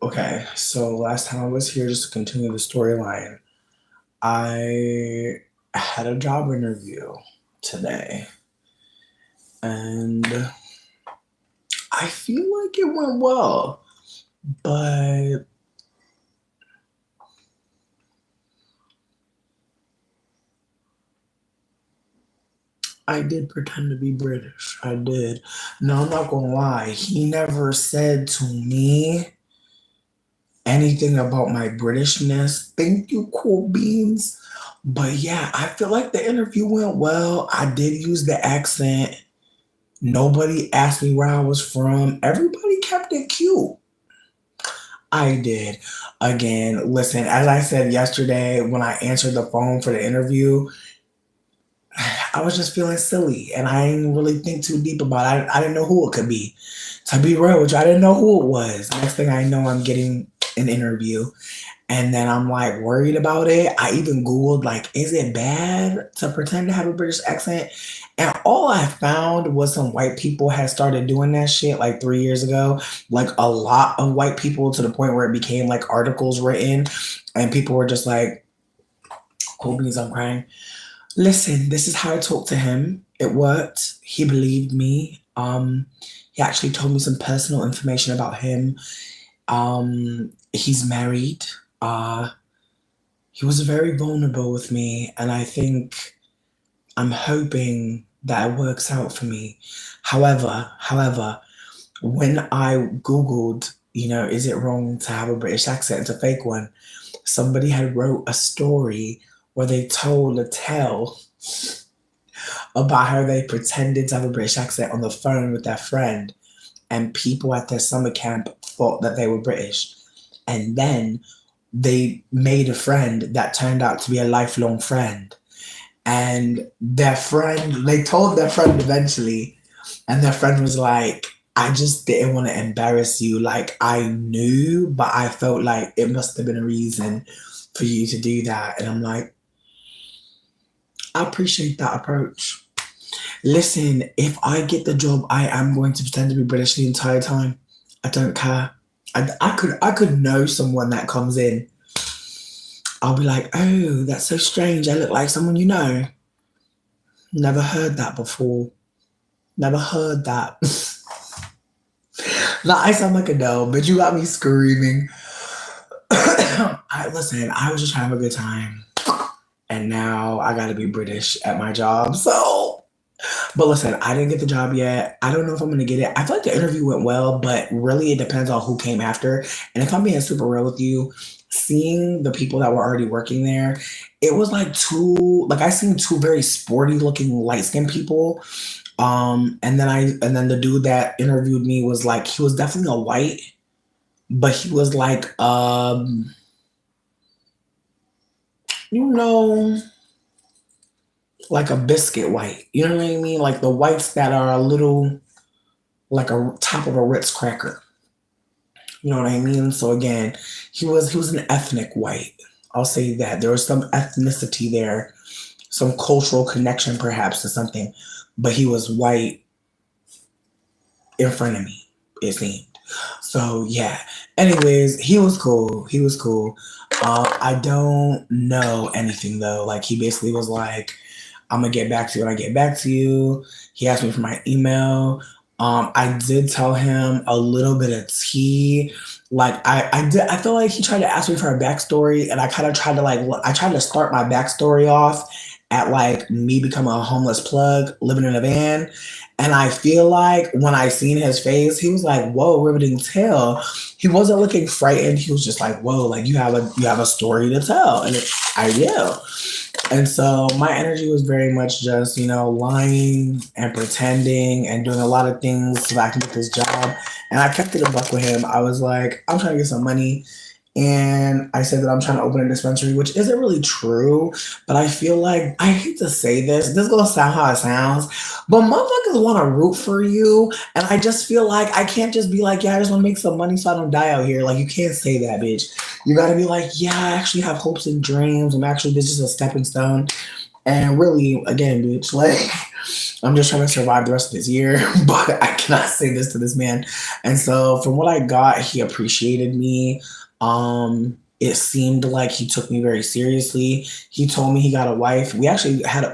Okay, so last time I was here, just to continue the storyline, I had a job interview today, and I feel like it went well, but I did pretend to be British. I did. No, I'm not gonna lie. He never said to me anything about my Britishness. Thank you, cool beans. But yeah, I feel like the interview went well. I did use the accent. Nobody asked me where I was from. Everybody kept it cute. I did. Again, listen, as I said yesterday when I answered the phone for the interview, I was just feeling silly and I didn't really think too deep about it. I didn't know who it could be. To be real with you, I didn't know who it was. Next thing I know, I'm getting an interview. And then I'm like worried about it. I even Googled, like, is it bad to pretend to have a British accent? And all I found was some white people had started doing that shit like 3 years ago. Like a lot of white people, to the point where it became like articles written. And people were just like, cool beans, I'm crying. Listen, this is how I talked to him. It worked. He believed me. He actually told me some personal information about him. He's married. Uh, he was very vulnerable with me, and I think I'm hoping that it works out for me. However, when I Googled, is it wrong to have a British accent? It's a fake one. Somebody had wrote a story where they told a tale about how they pretended to have a British accent on the phone with their friend, and people at their summer camp thought that they were British. And then they made a friend that turned out to be a lifelong friend. And they told their friend eventually, and their friend was like, I just didn't want to embarrass you. Like, I knew, but I felt like it must have been a reason for you to do that. And I'm like, I appreciate that approach. Listen, if I get the job, I am going to pretend to be British the entire time. I don't care. I could know someone that comes in. I'll be like, oh, that's so strange. I look like someone you know. Never heard that before. Never heard that. Now I sound like a doll, but you got me screaming. Listen, I was just trying to have a good time. And now I gotta be British at my job. But listen, I didn't get the job yet. I don't know if I'm gonna get it. I feel like the interview went well, but really it depends on who came after. And if I'm being super real with you, seeing the people that were already working there, it was like I seen two very sporty looking light skinned people. And then the dude that interviewed me was like, he was definitely a white, but he was like, you know, like a biscuit white. You know what I mean? Like the whites that are a little like a top of a Ritz cracker. You know what I mean? So again, he was an ethnic white. I'll say that there was some ethnicity there, some cultural connection perhaps to something, but he was white in front of me. It seemed. So yeah. Anyways, he was cool. He was cool. I don't know anything though. Like he basically was like, I'm gonna get back to you when I get back to you. He asked me for my email. I did tell him a little bit of tea. Like I feel like he tried to ask me for a backstory, and I kind of tried to I tried to start my backstory off at like me becoming a homeless plug living in a van. And I feel like when I seen his face, he was like, "Whoa, riveting tale." He wasn't looking frightened. He was just like, "Whoa, like you have a story to tell," and I do. And so my energy was very much just, lying and pretending and doing a lot of things so that I can get this job. And I kept it a buck with him. I was like, I'm trying to get some money. And I said that I'm trying to open a dispensary, which isn't really true. But I feel like, I hate to say this. This is going to sound how it sounds. But motherfuckers want to root for you. And I just feel like I can't just be like, yeah, I just want to make some money so I don't die out here. Like, you can't say that, bitch. You got to be like, yeah, I actually have hopes and dreams. This is a stepping stone. And really, again, bitch, like, I'm just trying to survive the rest of this year, but I cannot say this to this man. And so from what I got, he appreciated me. It seemed like he took me very seriously. He told me he got a wife. We actually had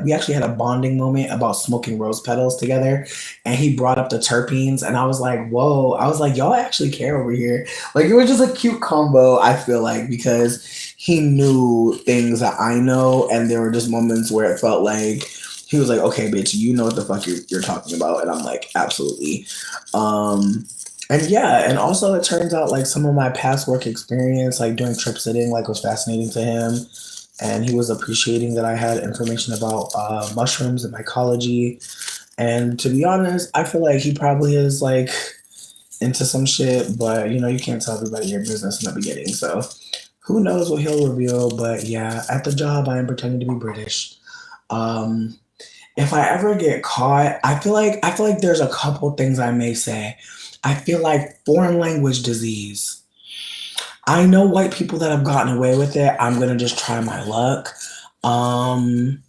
a bonding moment about smoking rose petals together, and he brought up the terpenes, and I was like, "Whoa!" I was like, "Y'all actually care over here." Like it was just a cute combo. I feel like because he knew things that I know, and there were just moments where it felt like he was like, "Okay, bitch, you know what the fuck you're talking about," and I'm like, "Absolutely." Um, and yeah, and also it turns out like some of my past work experience, like doing trip sitting, like was fascinating to him, and he was appreciating that I had information about mushrooms and mycology. And to be honest, I feel like he probably is like into some shit, but you can't tell everybody your business in the beginning, so who knows what he'll reveal. But yeah, at the job, I am pretending to be British. Um, if I ever get caught, I feel like there's a couple things I may say. I feel like foreign language disease. I know white people that have gotten away with it. I'm gonna just try my luck. Um,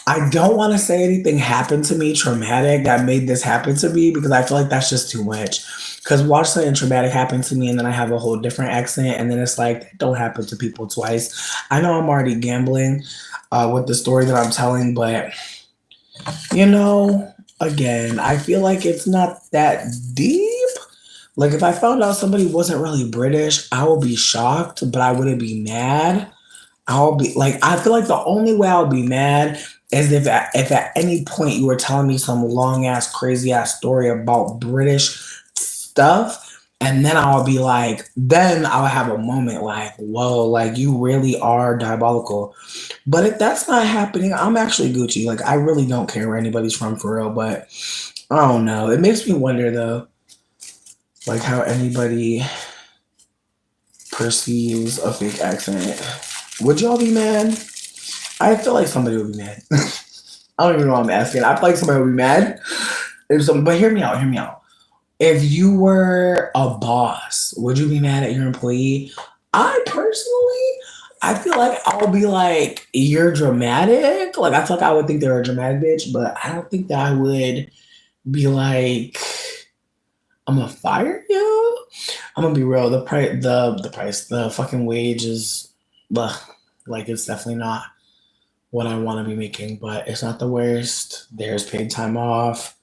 I don't want to say anything happened to me traumatic that made this happen to me because I feel like that's just too much. Because watch something traumatic happen to me and then I have a whole different accent and then it's like that don't happen to people twice. I know I'm already gambling with the story that I'm telling, but you know, again, I feel like it's not that deep. Like if I found out somebody wasn't really British, I would be shocked, but I wouldn't be mad. I'll be like, I feel like the only way I'll be mad is if at any point you were telling me some long ass, crazy ass story about British stuff. And then I'll be like, then I'll have a moment like, whoa, like you really are diabolical. But if that's not happening, I'm actually Gucci. Like, I really don't care where anybody's from for real. But I don't know. It makes me wonder though, like how anybody perceives a fake accent. Would y'all be mad? I feel like somebody would be mad. I don't even know what I'm asking. I feel like somebody would be mad. But hear me out. Hear me out. If you were a boss, would you be mad at your employee? I personally, I feel like I'll be like, you're dramatic. Like I feel like I would think they're a dramatic bitch, but I don't think that I would be like, I'm gonna fire you. I'm gonna be real. The fucking wage is, ugh, like it's definitely not what I want to be making, but it's not the worst. There's paid time off.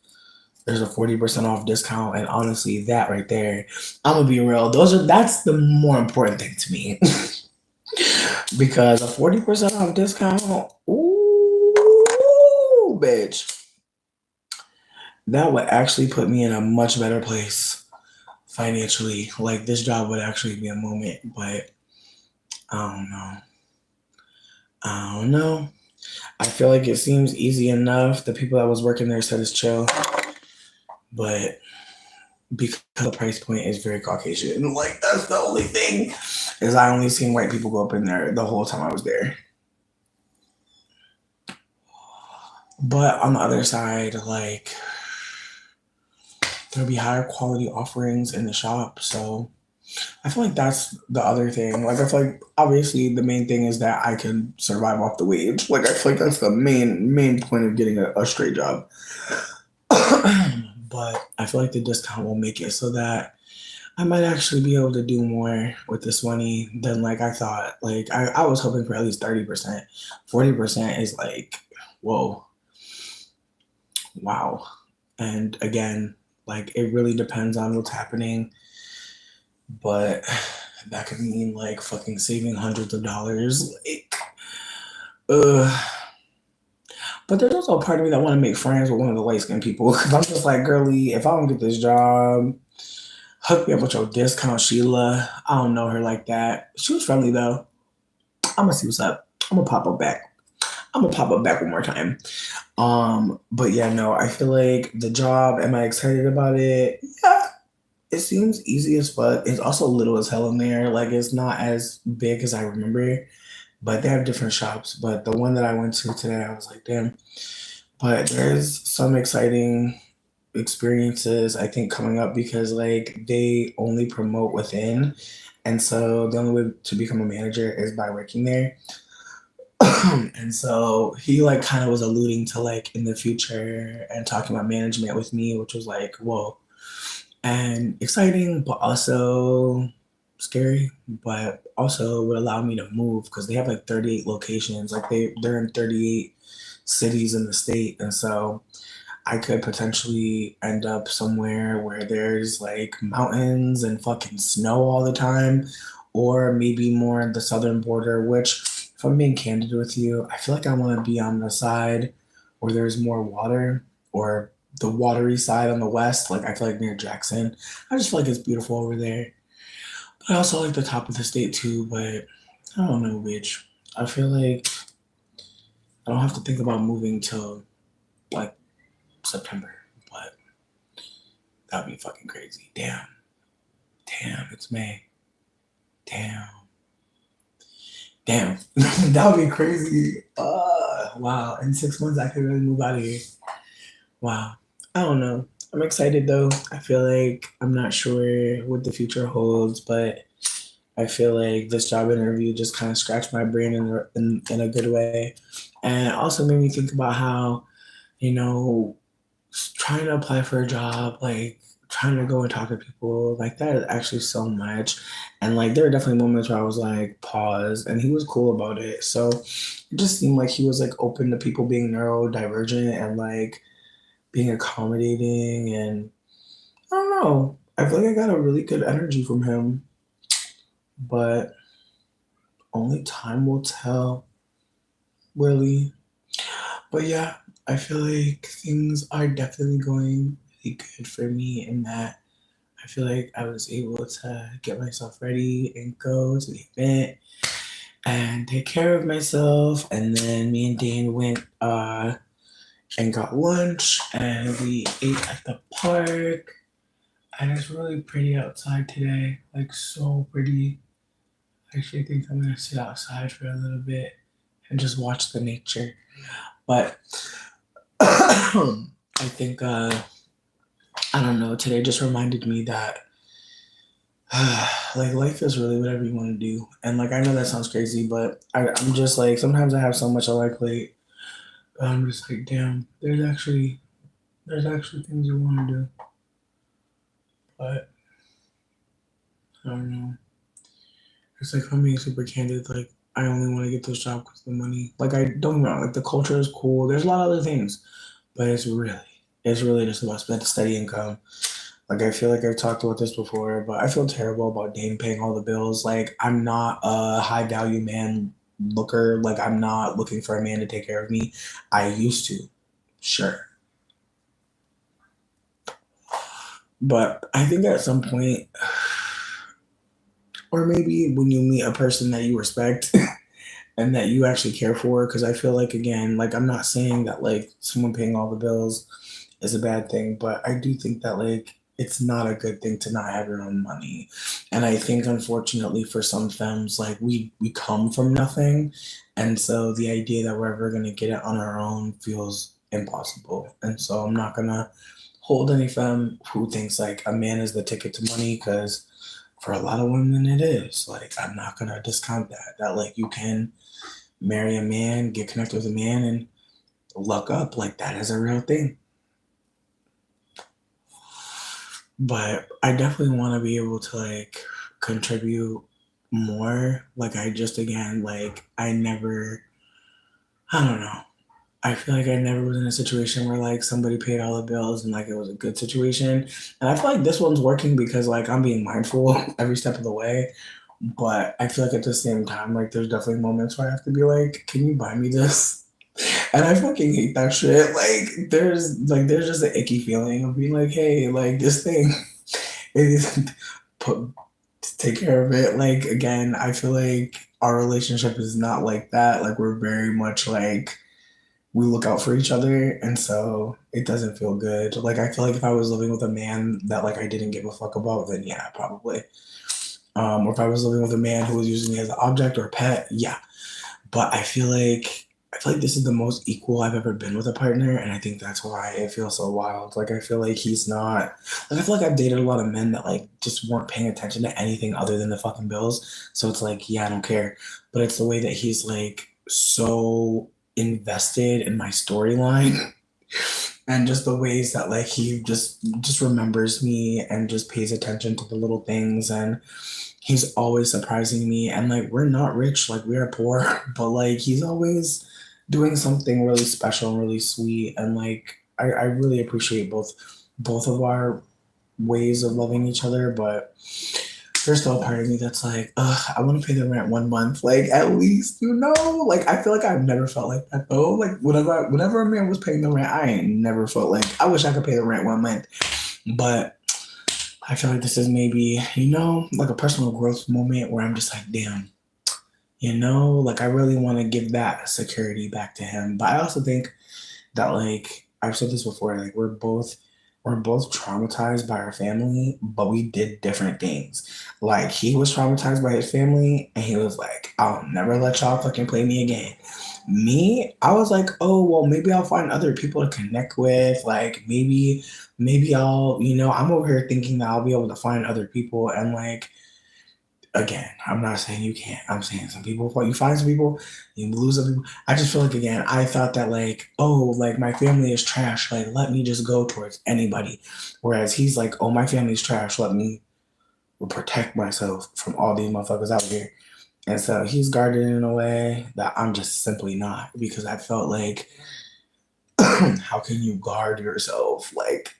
There's a 40% off discount, and honestly, that right there, I'm gonna be real. That's the more important thing to me because a 40% off discount, ooh, bitch, that would actually put me in a much better place financially. Like this job would actually be a moment, but I don't know. I don't know. I feel like it seems easy enough. The people that was working there said it's chill, but because the price point is very Caucasian, like that's the only thing. Is I only seen white people go up in there the whole time I was there. But on the other side, like there'll be higher quality offerings in the shop. So I feel like that's the other thing. Like I feel like obviously the main thing is that I can survive off the wage. Like I feel like that's the main point of getting a straight job. But I feel like the discount will make it so that I might actually be able to do more with this money than like I thought. Like I was hoping for at least 30%. 40% is like, whoa, wow. And again, like it really depends on what's happening. But that could mean like fucking saving hundreds of dollars. Like, uh but there's also a part of me that want to make friends with one of the light skinned people. Cause I'm just like, girly, if I don't get this job, hook me up with your discount, Sheila. I don't know her like that. She was friendly though. I'm gonna see what's up. I'm gonna pop up back. I'm gonna pop up back one more time. But yeah, no, I feel like the job. Am I excited about it? Yeah, it seems easy as fuck. It's also little as hell in there. Like it's not as big as I remember. But they have different shops. But the one that I went to today, I was like, damn. But there's some exciting experiences I think coming up because like they only promote within, and so the only way to become a manager is by working there. And so he like kind of was alluding to like in the future and talking about management with me, which was like, whoa, and exciting, but also scary, but also would allow me to move because they have like 38 locations. Like they're in 38 cities in the state. And so I could potentially end up somewhere where there's like mountains and fucking snow all the time, or maybe more at the southern border, which, if I'm being candid with you, I feel like I want to be on the side where there's more water, or the watery side on the west. Like, I feel like near Jackson. I just feel like it's beautiful over there. But I also like the top of the state too, but I don't know, bitch. I feel like I don't have to think about moving till like September, but that'd be fucking crazy. Damn. Damn, it's May. Damn. Damn. That would be crazy. Wow. In 6 months, I could really move out of here. Wow. I don't know. I'm excited though. I feel like I'm not sure what the future holds, but I feel like this job interview just kind of scratched my brain in a good way. And it also made me think about how, you know, trying to apply for a job, like trying to go and talk to people, like that is actually so much. And like there were definitely moments where I was like, pause, and he was cool about it. So it just seemed like he was like open to people being neurodivergent and like being accommodating. And I don't know. I feel like I got a really good energy from him, but only time will tell, really. But yeah, I feel like things are definitely going really good for me in that I feel like I was able to get myself ready and go to the event and take care of myself. And then me and Dane went and got lunch and we ate at the park. And it's really pretty outside today, like so pretty. Actually, I think I'm gonna sit outside for a little bit and just watch the nature. But I think I don't know. Today just reminded me that like life is really whatever you want to do, and like I know that sounds crazy, but I'm just like sometimes I have so much on my plate. But I'm just like, damn. There's actually things you want to do, but I don't know. It's like, I'm being super candid. Like, I only want to get this job because of the money. Like, I don't know. Like, the culture is cool. There's a lot of other things, but it's really just about steady income. Like, I feel like I've talked about this before, but I feel terrible about Dane paying all the bills. Like, I'm not a high value man looker. Like, I'm not looking for a man to take care of me. I used to, sure. But I think at some point, or maybe when you meet a person that you respect and that you actually care for, because I feel like, again, like I'm not saying that like someone paying all the bills is a bad thing, but I do think that like it's not a good thing to not have your own money. And I think unfortunately for some femmes, like we come from nothing, and so the idea that we're ever gonna get it on our own feels impossible. And so I'm not gonna hold any femme who thinks like a man is the ticket to money, because for a lot of women it is. Like, I'm not gonna discount that like you can marry a man, get connected with a man, and luck up. Like, that is a real thing. But I definitely want to be able to like contribute more. Like, I just, again, like I don't know. I feel like I never was in a situation where like somebody paid all the bills and like it was a good situation. And I feel like this one's working because like I'm being mindful every step of the way. But I feel like at the same time, like there's definitely moments where I have to be like, can you buy me this? And I fucking hate that shit. Like there's just an icky feeling of being like, hey, like this thing is put take care of it. Like, again, I feel like our relationship is not like that. Like, we're very much like we look out for each other, and so it doesn't feel good. Like, I feel like if I was living with a man that like I didn't give a fuck about, then yeah, probably. Or if I was living with a man who was using me as an object or a pet, yeah. But I feel like this is the most equal I've ever been with a partner, and I think that's why it feels so wild. Like, I feel like he's not like I feel like I've dated a lot of men that like just weren't paying attention to anything other than the fucking bills. So it's like, yeah, I don't care. But it's the way that he's like so invested in my storyline and just the ways that like he just remembers me and just pays attention to the little things, and he's always surprising me. And like we're not rich, like we are poor, but like he's always doing something really special and really sweet. And like I really appreciate both of our ways of loving each other. But there's still a part of me that's like, ugh, I want to pay the rent 1 month, like at least, like I feel like I've never felt like that though. Like whenever a man was paying the rent, I ain't never felt like I wish I could pay the rent 1 month. But I feel like this is maybe, like a personal growth moment where I'm just like, damn, like I really want to give that security back to him. But I also think that like I've said this before, like we're both traumatized by our family, but we did different things. Like he was traumatized by his family and he was like, I'll never let y'all fucking play me again. Me, I was like, oh well, maybe I'll find other people to connect with. Like maybe I'll, I'm over here thinking that I'll be able to find other people. And like again, I'm not saying you can't. I'm saying some people, you find some people, you lose some people. I just feel like, again, I thought that, like, oh, like my family is trash. Like, let me just go towards anybody. Whereas he's like, oh, my family's trash. Let me protect myself from all these motherfuckers out here. And so he's guarded in a way that I'm just simply not, because I felt like, how can you guard yourself? Like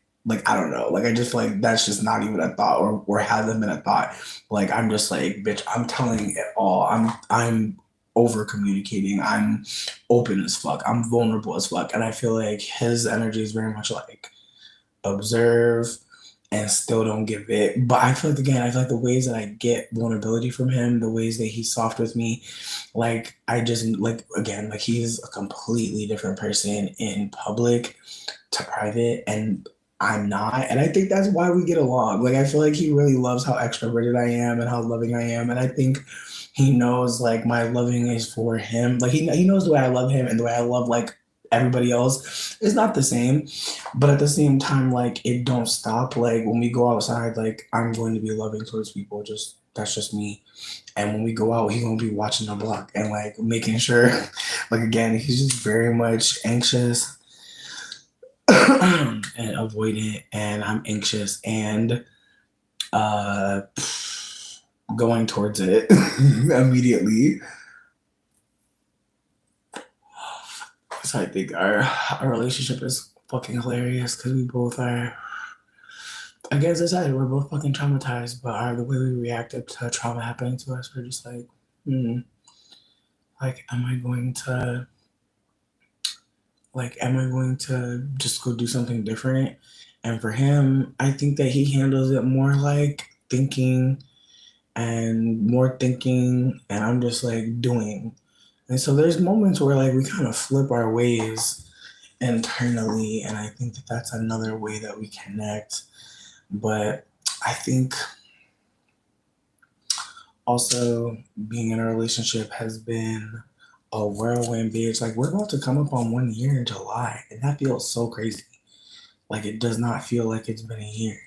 I don't know. Like I just feel like that's just not even a thought, or hasn't been a thought. Like I'm just like, bitch, I'm telling it all. I'm over communicating. I'm open as fuck. I'm vulnerable as fuck. And I feel like his energy is very much like observe and still don't give it. But I feel like, again, I feel like the ways that I get vulnerability from him, the ways that he's soft with me, like I just like, again, like he's a completely different person in public to private, and I'm not. And I think that's why we get along. Like I feel like he really loves how extroverted I am and how loving I am. And I think he knows like my loving is for him. Like he knows the way I love him and the way I love like everybody else is not the same. But at the same time, like it don't stop. Like when we go outside, like I'm going to be loving towards people. Just that's just me. And when we go out, he's gonna be watching the block and like making sure, like again, he's just very much anxious and avoidant, and I'm anxious and uh going towards it immediately. So I think our relationship is fucking hilarious because we both are. Again, as I said, we're both fucking traumatized, but the way we reacted to trauma happening to us, we're just like, like, am I going to just go do something different? And for him, I think that he handles it more like thinking and more thinking, and I'm just like doing. And so there's moments where like we kind of flip our ways internally, and I think that that's another way that we connect. But I think also being in a relationship has been a whirlwind, bitch. Like we're about to come up on 1 year in July, and that feels so crazy. Like it does not feel like it's been a year.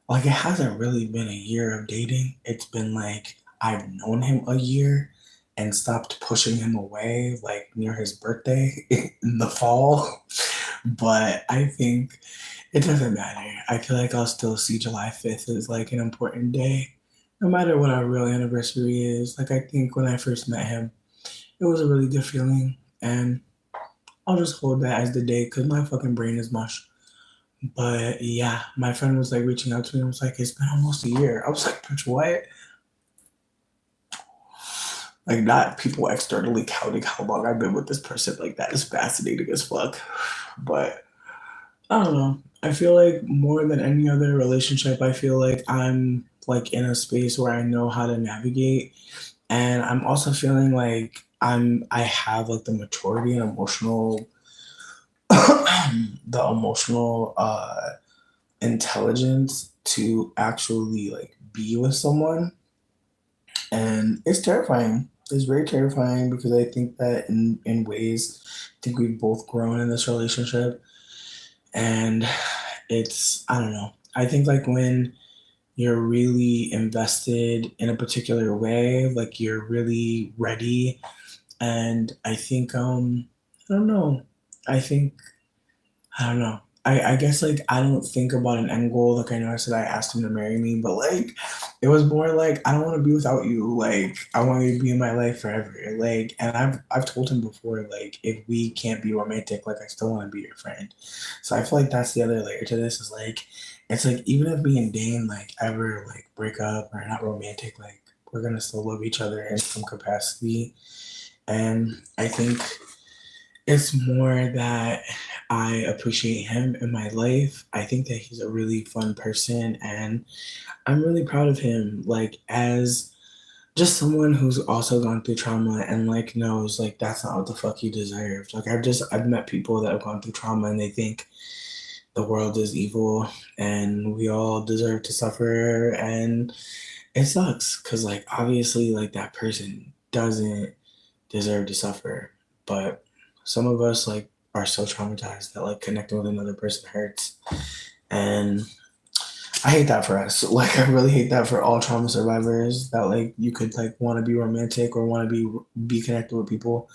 Like it hasn't really been a year of dating. It's been like I've known him a year and stopped pushing him away like near his birthday in the fall. But I think it doesn't matter. I feel like I'll still see July 5th as like an important day, no matter what our real anniversary is. Like I think when I first met him, it was a really good feeling, and I'll just hold that as the day because my fucking brain is mush. But yeah, my friend was like reaching out to me and was like, it's been almost a year. I was like, bitch, what? Like, not people externally counting how long I've been with this person. Like, that is fascinating as fuck. But I don't know. I feel like more than any other relationship, I feel like I'm like in a space where I know how to navigate. And I'm also feeling like I have like the maturity and emotional the emotional intelligence to actually like be with someone. And it's terrifying. It's very terrifying because I think that in ways I think we've both grown in this relationship. And it's, I don't know. I think like when you're really invested in a particular way, like you're really ready And I think I don't know. I think I don't know. I guess like I don't think about an end goal. Like I know I said I asked him to marry me, but like it was more like I don't want to be without you. Like I want you to be in my life forever. Like and I've told him before, like if we can't be romantic, like I still want to be your friend. So I feel like that's the other layer to this is like it's like even if me and Dane like ever like break up or not romantic, like we're gonna still love each other in some capacity. And I think it's more that I appreciate him in my life. I think that he's a really fun person and I'm really proud of him. Like as just someone who's also gone through trauma and like knows like that's not what the fuck you deserve. Like I've met people that have gone through trauma and they think the world is evil and we all deserve to suffer and it sucks because like obviously like that person doesn't deserve to suffer. But some of us like are so traumatized that like connecting with another person hurts. And I hate that for us. Like I really hate that for all trauma survivors that like you could like want to be romantic or want to be connected with people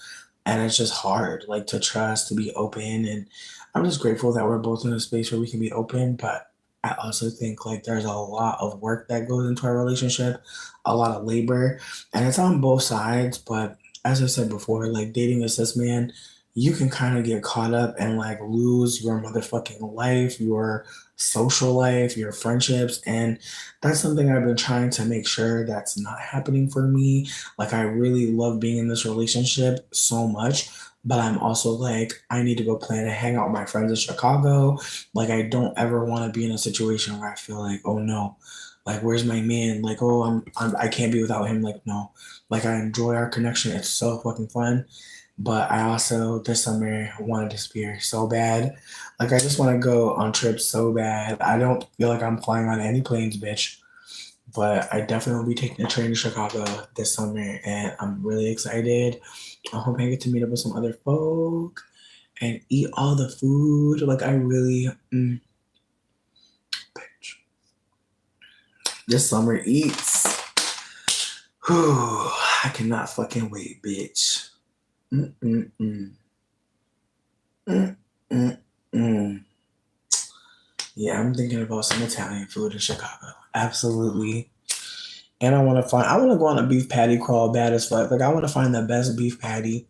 and it's just hard like to trust to be open and I'm just grateful that we're both in a space where we can be open but I also think like there's a lot of work that goes into our relationship, a lot of labor, and it's on both sides. But as I said before, like dating a cis man, you can kind of get caught up and like lose your motherfucking life, your social life, your friendships. And that's something I've been trying to make sure that's not happening for me. Like, I really love being in this relationship so much. But I'm also like, I need to go plan and hang out with my friends in Chicago. Like, I don't ever want to be in a situation where I feel like, oh no, like, where's my man? Like, oh, I can't be without him. Like, no, like, I enjoy our connection. It's so fucking fun. But I also this summer want to disappear so bad. Like I just want to go on trips so bad. I don't feel like I'm flying on any planes, bitch. But I definitely will be taking a train to Chicago this summer, and I'm really excited. I hope I get to meet up with some other folk and eat all the food. Like I really, bitch. This summer eats. Whew, I cannot fucking wait, bitch. Mm-mm-mm. Mm-mm-mm. Yeah, I'm thinking about some Italian food in Chicago. Absolutely. And I want to go on a beef patty crawl bad as fuck. Like, I want to find the best beef patty,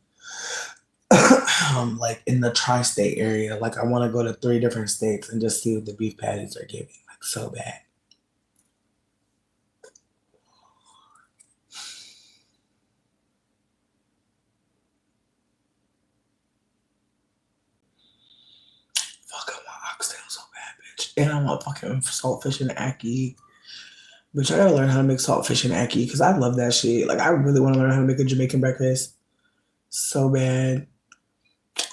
like in the tri-state area. Like, I want to go to 3 different states and just see what the beef patties are giving. Like, so bad. Fuck, I want oxtail so bad, bitch. And I want fucking saltfish and ackee. Bitch, I gotta learn how to make saltfish and ackee because I love that shit. Like, I really want to learn how to make a Jamaican breakfast so bad.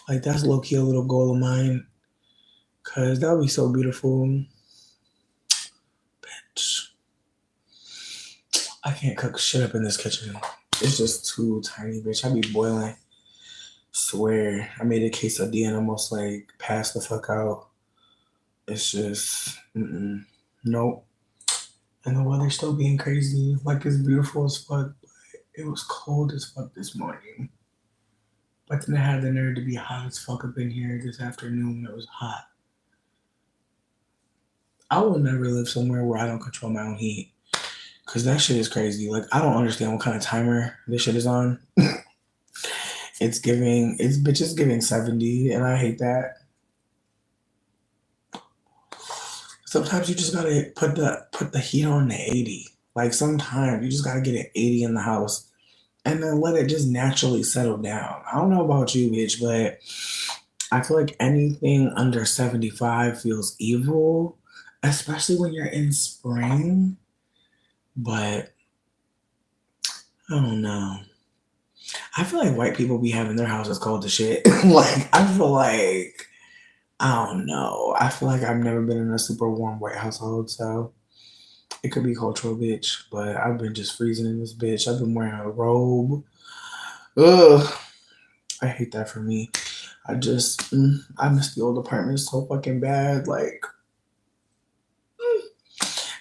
Like, that's low key a little goal of mine. Cause that would be so beautiful. I can't cook shit up in this kitchen. It's just too tiny, bitch. I be boiling. Swear. I made a quesadilla and almost like passed the fuck out. It's just, nope. And the weather's still being crazy. Like it's beautiful as fuck, but it was cold as fuck this morning. But then it had the nerve to be hot as fuck up in here this afternoon. It was hot. I will never live somewhere where I don't control my own heat. Cause that shit is crazy. Like I don't understand what kind of timer this shit is on. It's bitches giving 70 and I hate that. Sometimes you just gotta put the heat on to 80. Like sometimes you just gotta get it 80 in the house and then let it just naturally settle down. I don't know about you, bitch, but I feel like anything under 75 feels evil, especially when you're in spring. But I don't know. I feel like white people be having their houses cold as shit. Like I feel like I don't know. I feel like I've never been in a super warm white household, so it could be cultural, bitch. But I've been just freezing in this bitch. I've been wearing a robe. Ugh, I hate that for me. I miss the old apartment so fucking bad. Like,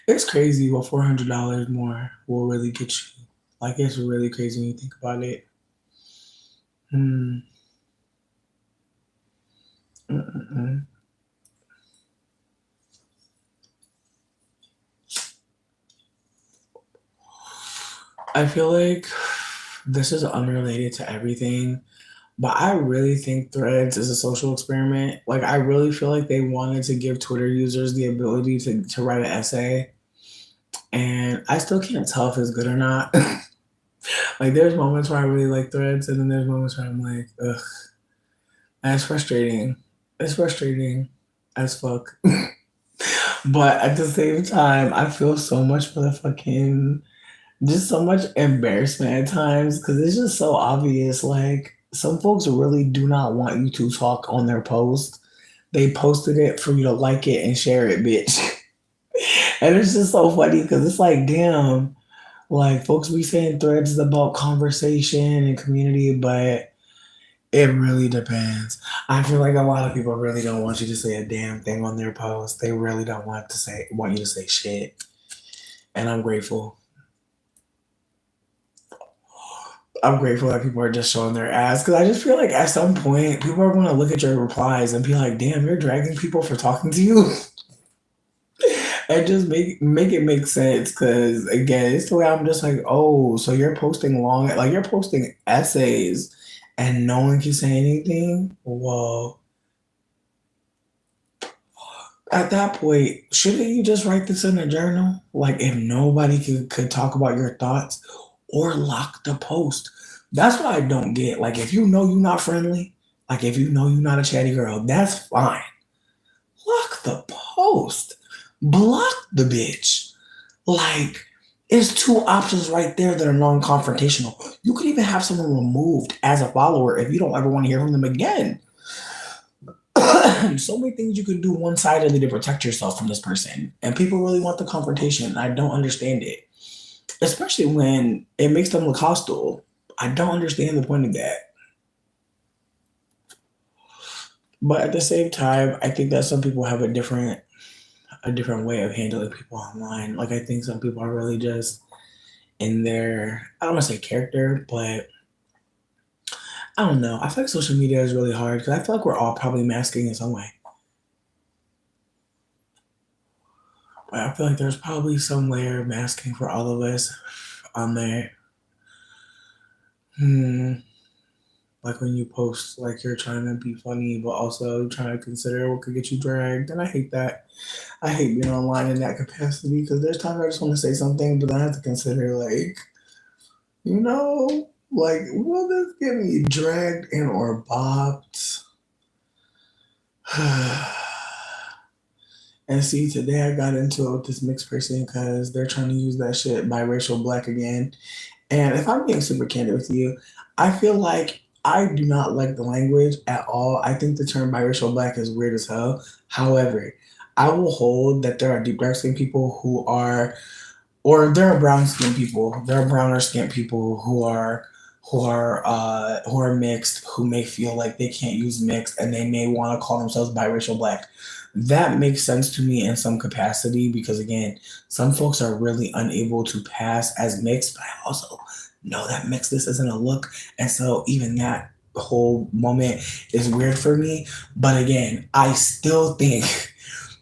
it's crazy what $400 more will really get you. Like, it's really crazy when you think about it. Hmm. Mm-mm-mm. I feel like this is unrelated to everything, but I really think Threads is a social experiment. Like, I really feel like they wanted to give Twitter users the ability to write an essay, and I still can't tell if it's good or not. Like, there's moments where I really like Threads, and then there's moments where I'm like, ugh, that's frustrating. It's frustrating as fuck. But at the same time, I feel so much for the fucking just so much embarrassment at times because it's just so obvious. Like, some folks really do not want you to talk on their post. They posted it for you to like it and share it, bitch. And it's just so funny because it's like, damn, like folks be saying Threads is about conversation and community, but it really depends. I feel like a lot of people really don't want you to say a damn thing on their post. They really don't want you to say shit. And I'm grateful that people are just showing their ass because I just feel like at some point people are going to look at your replies and be like, "Damn, you're dragging people for talking to you," and just make it make sense. Because again, it's the way I'm just like, "Oh, so you're posting like you're posting essays, and no one can say anything." Well, at that point, shouldn't you just write this in a journal? Like, if nobody could talk about your thoughts, or lock the post. That's what I don't get. Like, if you know you're not friendly, like if you know you're not a chatty girl, that's fine. Lock the post. Block the bitch. Like, it's two options right there that are non-confrontational. You could even have someone removed as a follower if you don't ever want to hear from them again. So many things you can do one-sidedly to protect yourself from this person. And people really want the confrontation. I don't understand it. Especially when it makes them look hostile. I don't understand the point of that. But at the same time, I think that some people have a different way of handling people online. Like, I think some people are really just in their, I don't want to say character, but I don't know. I feel like social media is really hard because I feel like we're all probably masking in some way. But I feel like there's probably some layer of masking for all of us on there. Hmm. Like when you post, like you're trying to be funny, but also trying to consider what could get you dragged. And I hate that. I hate being online in that capacity because there's times I just want to say something, but then I have to consider, like, like, will this get me dragged and or bopped? And see, today I got into it with this mixed person because they're trying to use that shit biracial black again. And if I'm being super candid with you, I feel like I do not like the language at all. I think the term biracial black is weird as hell. However, I will hold that there are deep dark skinned people who are, or there are brown skinned people, there are browner skinned people who are mixed, who may feel like they can't use mixed and they may want to call themselves biracial black. That makes sense to me in some capacity because again, some folks are really unable to pass as mixed, but I also know that mixedness isn't a look. And so even that whole moment is weird for me. But again, I still think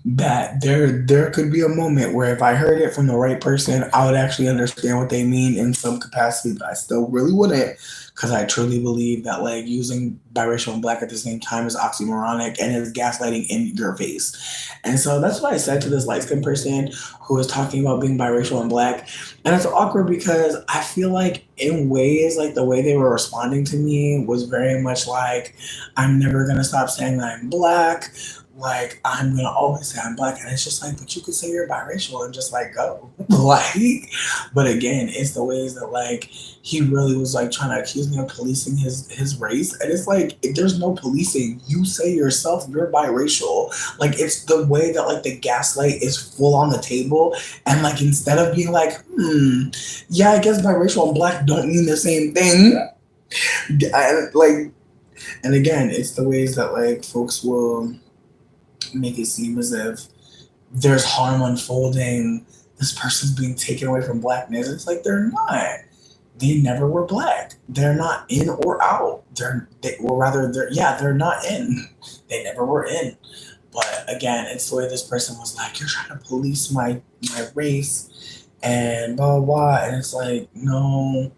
that there could be a moment where if I heard it from the right person, I would actually understand what they mean in some capacity, but I still really wouldn't because I truly believe that like using biracial and black at the same time is oxymoronic and is gaslighting in your face. And so that's what I said to this light skinned person who was talking about being biracial and black. And it's awkward because I feel like in ways like the way they were responding to me was very much like, I'm never gonna stop saying that I'm black, like I'm gonna always say I'm black, and it's just like, but you could say you're biracial and just like go, like. But again, it's the ways that like he really was like trying to accuse me of policing his race, and it's like there's no policing. You say yourself you're biracial, like it's the way that like the gaslight is full on the table, and like instead of being like, yeah, I guess biracial and black don't mean the same thing. Like, and again, it's the ways that like folks will make it seem as if there's harm unfolding. This person's being taken away from blackness. It's like they're not. they never were black. They're not in or out. They're not in. They never were in. But again, it's the way this person was like, you're trying to police my race and blah blah blah. And it's like, no,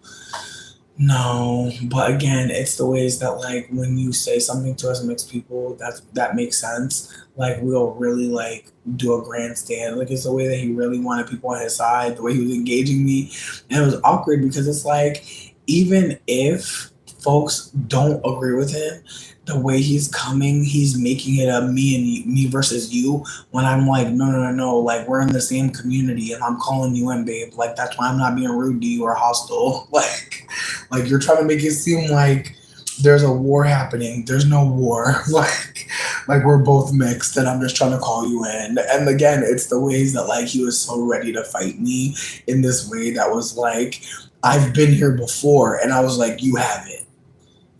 no, but again, it's the ways that like when you say something to us mixed people, that makes sense. Like we'll really like do a grandstand. Like it's the way that he really wanted people on his side, the way he was engaging me, and it was awkward because it's like even if folks don't agree with him, the way he's coming, he's making it a me versus you. When I'm like, no, no, no, no, like we're in the same community, and I'm calling you in, babe. Like that's why I'm not being rude to you or hostile. Like you're trying to make it seem like there's a war happening. There's no war. Like we're both mixed and I'm just trying to call you in. And again, it's the ways that like he was so ready to fight me in this way that was like, I've been here before. And I was like, you haven't.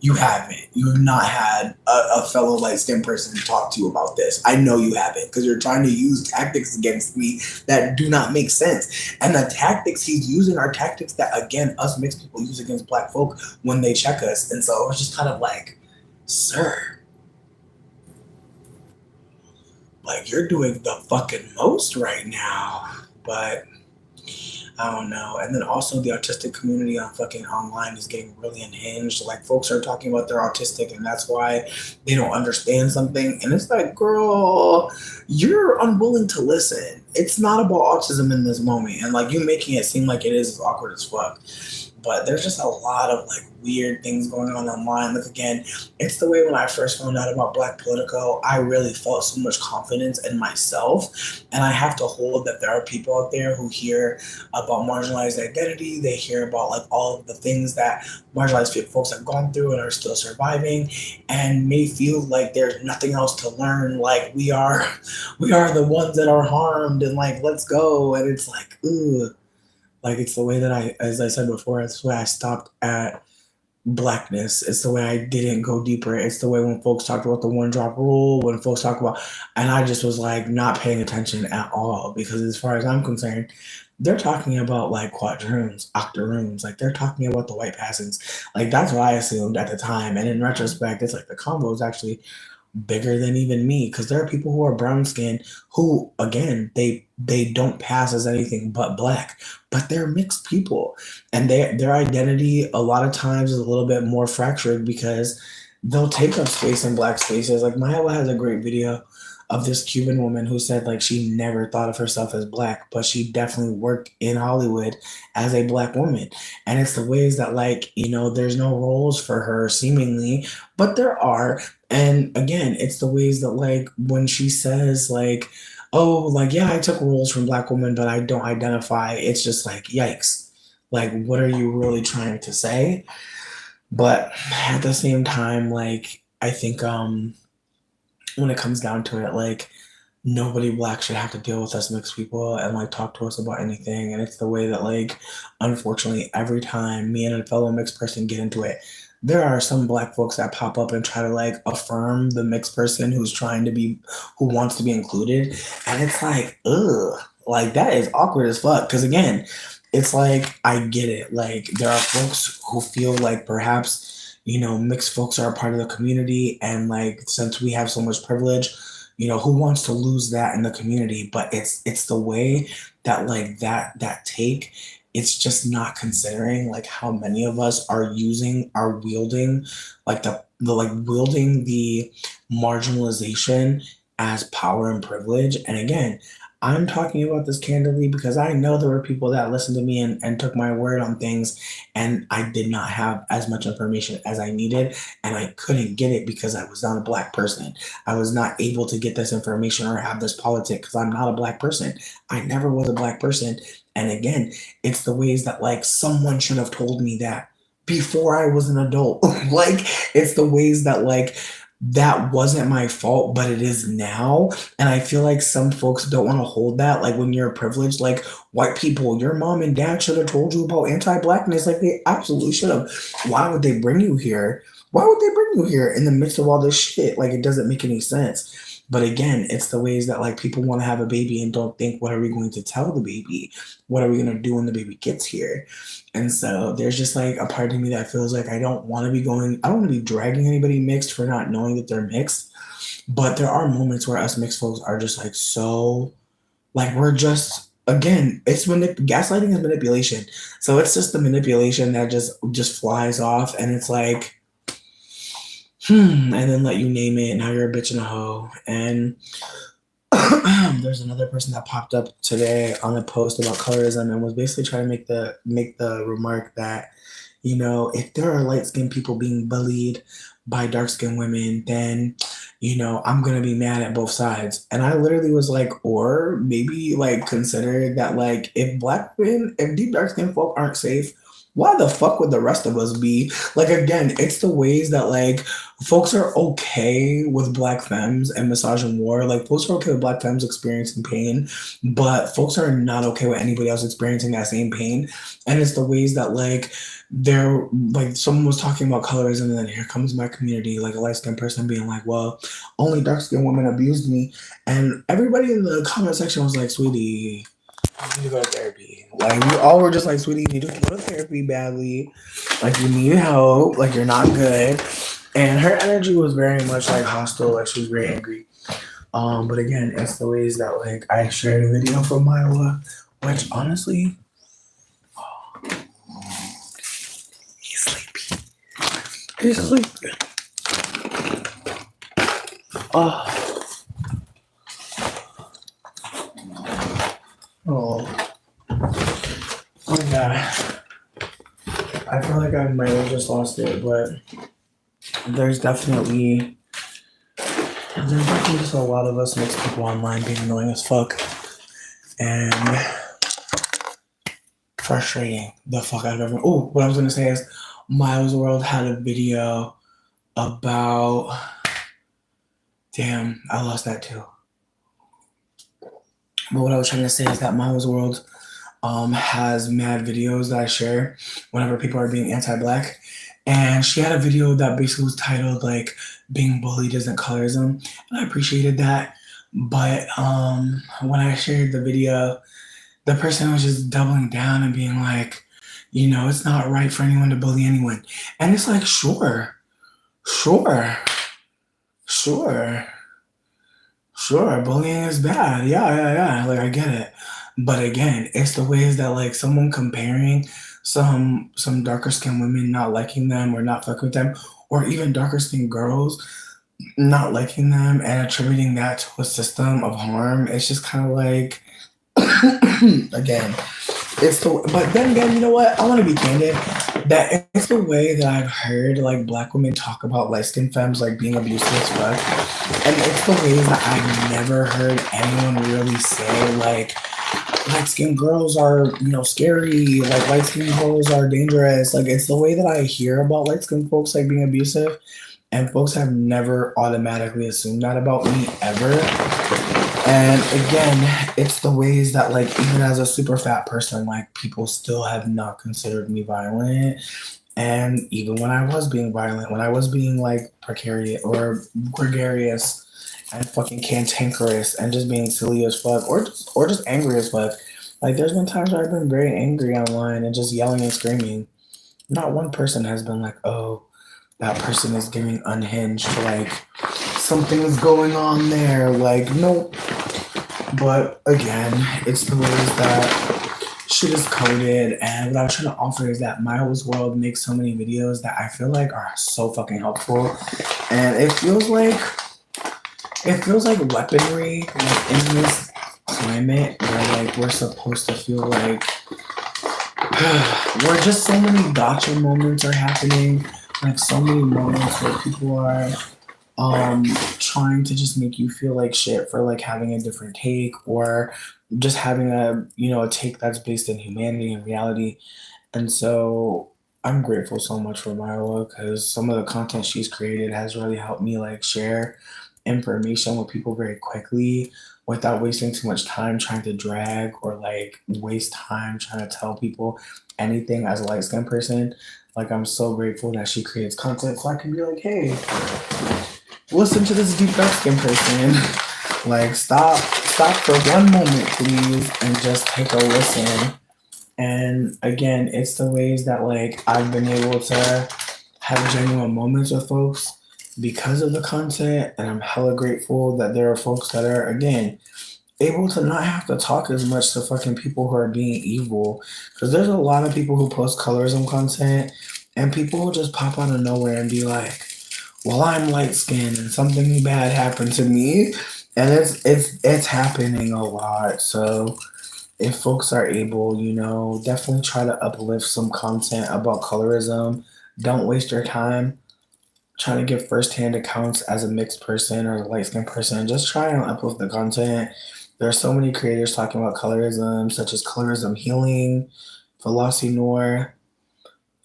You haven't. You have not had a fellow light skinned person talk to you about this. I know you haven't because you're trying to use tactics against me that do not make sense. And the tactics he's using are tactics that, again, us mixed people use against black folk when they check us. And so it was just kind of like, sir, like you're doing the fucking most right now. But I don't know. And then also the autistic community on fucking online is getting really unhinged. Like folks are talking about they're autistic and that's why they don't understand something. And it's like, girl, you're unwilling to listen. It's not about autism in this moment. And like you making it seem like it is awkward as fuck. But there's just a lot of like weird things going on online. Like again, it's the way when I first found out about Black Politico, I really felt so much confidence in myself. And I have to hold that there are people out there who hear about marginalized identity. They hear about like all of the things that marginalized folks have gone through and are still surviving and may feel like there's nothing else to learn. Like we are the ones that are harmed and like, let's go. And it's like, ooh. Like it's the way that as I said before, it's the way I stopped at blackness. It's the way I didn't go deeper. It's the way when folks talked about the one drop rule, when folks talk about, and I just was like not paying attention at all because as far as I'm concerned, they're talking about like quadroons, octoroons, like they're talking about the white passings. Like that's what I assumed at the time. And in retrospect, it's like the combo is actually bigger than even me because there are people who are brown skinned who again they don't pass as anything but black, but they're mixed people and their identity a lot of times is a little bit more fractured because they'll take up space in black spaces. Like Maya has a great video of this Cuban woman who said like she never thought of herself as black, but she definitely worked in Hollywood as a black woman. And it's the ways that like, you know, there's no roles for her seemingly, but there are. And again, it's the ways that like when she says like, oh, like yeah, I took roles from black women, but I don't identify. It's just like, yikes. Like, what are you really trying to say? But at the same time, like I think when it comes down to it, like nobody black should have to deal with us mixed people and like talk to us about anything. And it's the way that like unfortunately every time me and a fellow mixed person get into it, there are some black folks that pop up and try to like affirm the mixed person who wants to be included. And it's like, ugh, like that is awkward as fuck. Cause again, it's like I get it. Like there are folks who feel like perhaps, you know, mixed folks are a part of the community and like since we have so much privilege, you know, who wants to lose that in the community? But it's the way that like that take, it's just not considering like how many of us are wielding like the like wielding the marginalization as power and privilege. And again, I'm talking about this candidly because I know there were people that listened to me and took my word on things, and I did not have as much information as I needed, and I couldn't get it because I was not a black person. I was not able to get this information or have this politic because I'm not a black person. I never was a black person. And again, it's the ways that like someone should have told me that before I was an adult. Like it's the ways that like that wasn't my fault, but it is now. And I feel like some folks don't want to hold that. Like when you're privileged, like white people, your mom and dad should have told you about anti-blackness. Like they absolutely should have. Why would they bring you here? Why would they bring you here in the midst of all this shit? Like it doesn't make any sense. But again, it's the ways that like people want to have a baby and don't think, what are we going to tell the baby? What are we going to do when the baby gets here? And so there's just like a part of me that feels like I don't want to be going, I don't want to be dragging anybody mixed for not knowing that they're mixed. But there are moments where us mixed folks are just like so, like we're just, again, it's gaslighting is manipulation. So it's just the manipulation that just flies off, and it's like, and then let you name it. Now you're a bitch and a hoe. And there's another person that popped up today on a post about colorism and was basically trying to make the remark that, you know, if there are light skinned people being bullied by dark skinned women, then, you know, I'm gonna be mad at both sides. And I literally was like, or maybe like consider that, like, if black women, if deep dark skinned folk aren't safe, why the fuck would the rest of us be? Like, again, it's the ways that like folks are okay with black femmes and misogyny. Like, folks are okay with black femmes experiencing pain, but folks are not okay with anybody else experiencing that same pain. And it's the ways that like they're like, someone was talking about colorism, and then here comes my community, like a light skinned person being like, well, only dark skinned women abused me. And everybody in the comment section was like, sweetie, you need to go to therapy. Like, we all were just like, sweetie, you need to go to therapy badly. Like, you need help. Like, you're not good. And her energy was very much like hostile. Like, she was very angry. But again, it's the ways that like I shared a video from Iowa, which honestly, he's sleepy. He's sleepy. Oh. Oh yeah. I feel like I might have just lost it, but there's definitely just a lot of us mixed people online being annoying as fuck and frustrating the fuck out of everyone. Oh, what I was gonna say is Miles World had a video about, damn, I lost that too. But what I was trying to say is that Miles World has mad videos that I share whenever people are being anti-black. And she had a video that basically was titled like "Being Bullied Isn't Colorism," and I appreciated that. But when I shared the video, the person was just doubling down and being like, you know, it's not right for anyone to bully anyone. And it's like, sure, sure, sure, sure, bullying is bad. Yeah. Like, I get it. But again, it's the ways that like someone comparing some darker skinned women, not liking them or not fucking with them, or even darker skinned girls not liking them and attributing that to a system of harm. It's just kind of like, again, it's the, but then again, you know what? I want to be candid. That it's the way that I've heard like black women talk about light skinned femmes like being abusive as fuck. And it's the ways that I've never heard anyone really say like light skinned girls are, you know, scary, like light skinned girls are dangerous. Like, it's the way that I hear about light skinned folks like being abusive. And folks have never automatically assumed that about me ever. And again, it's the ways that like even as a super fat person, like people still have not considered me violent. And even when I was being violent, when I was being like precarious or gregarious and fucking cantankerous and just being silly as fuck or just angry as fuck. Like, there's been times where I've been very angry online and just yelling and screaming. Not one person has been like, oh, that person is giving unhinged, like something is going on there. Like, nope. But again, it's the ways that shit is coded. And what I was trying to offer is that Miles World makes so many videos that I feel like are so fucking helpful. And it feels like weaponry, like in this climate where like we're supposed to feel like where just so many gotcha moments are happening, like so many moments where people are trying to just make you feel like shit for like having a different take or just having a, you know, a take that's based in humanity and reality. And so I'm grateful so much for Myla because some of the content she's created has really helped me like share information with people very quickly without wasting too much time trying to drag or like waste time trying to tell people anything as a light skinned person. Like, I'm so grateful that she creates content so I can be like, hey, listen to this deep dark skin person. Like, stop for one moment, please, and just take a listen. And again, it's the ways that like I've been able to have genuine moments with folks because of the content, and I'm hella grateful that there are folks that are again able to not have to talk as much to fucking people who are being evil. Because there's a lot of people who post colorism content, and people will just pop out of nowhere and be like, "Well, I'm light skinned and something bad happened to me," and it's happening a lot. So if folks are able, definitely try to uplift some content about colorism. Don't waste your time trying to give firsthand accounts as a mixed person or a light skinned person. Just try and uplift the content. There are so many creators talking about colorism, such as Colorism Healing, Velocity Noir,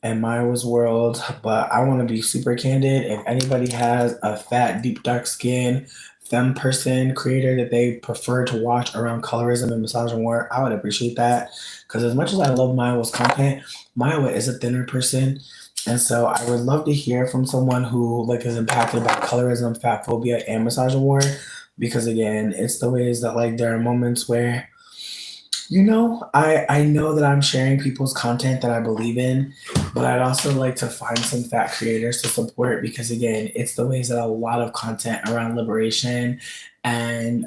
and Myra's World. But I want to be super candid. If anybody has a fat, deep, dark skin, femme person creator that they prefer to watch around colorism and misogyny, I would appreciate that. Because as much as I love Maya's content, Maya is a thinner person. And so I would love to hear from someone who like is impacted by colorism, fat phobia, and misogyny. Because again, it's the ways that like there are moments where I know that I'm sharing people's content that I believe in, but I'd also like to find some fat creators to support because again, it's the ways that a lot of content around liberation and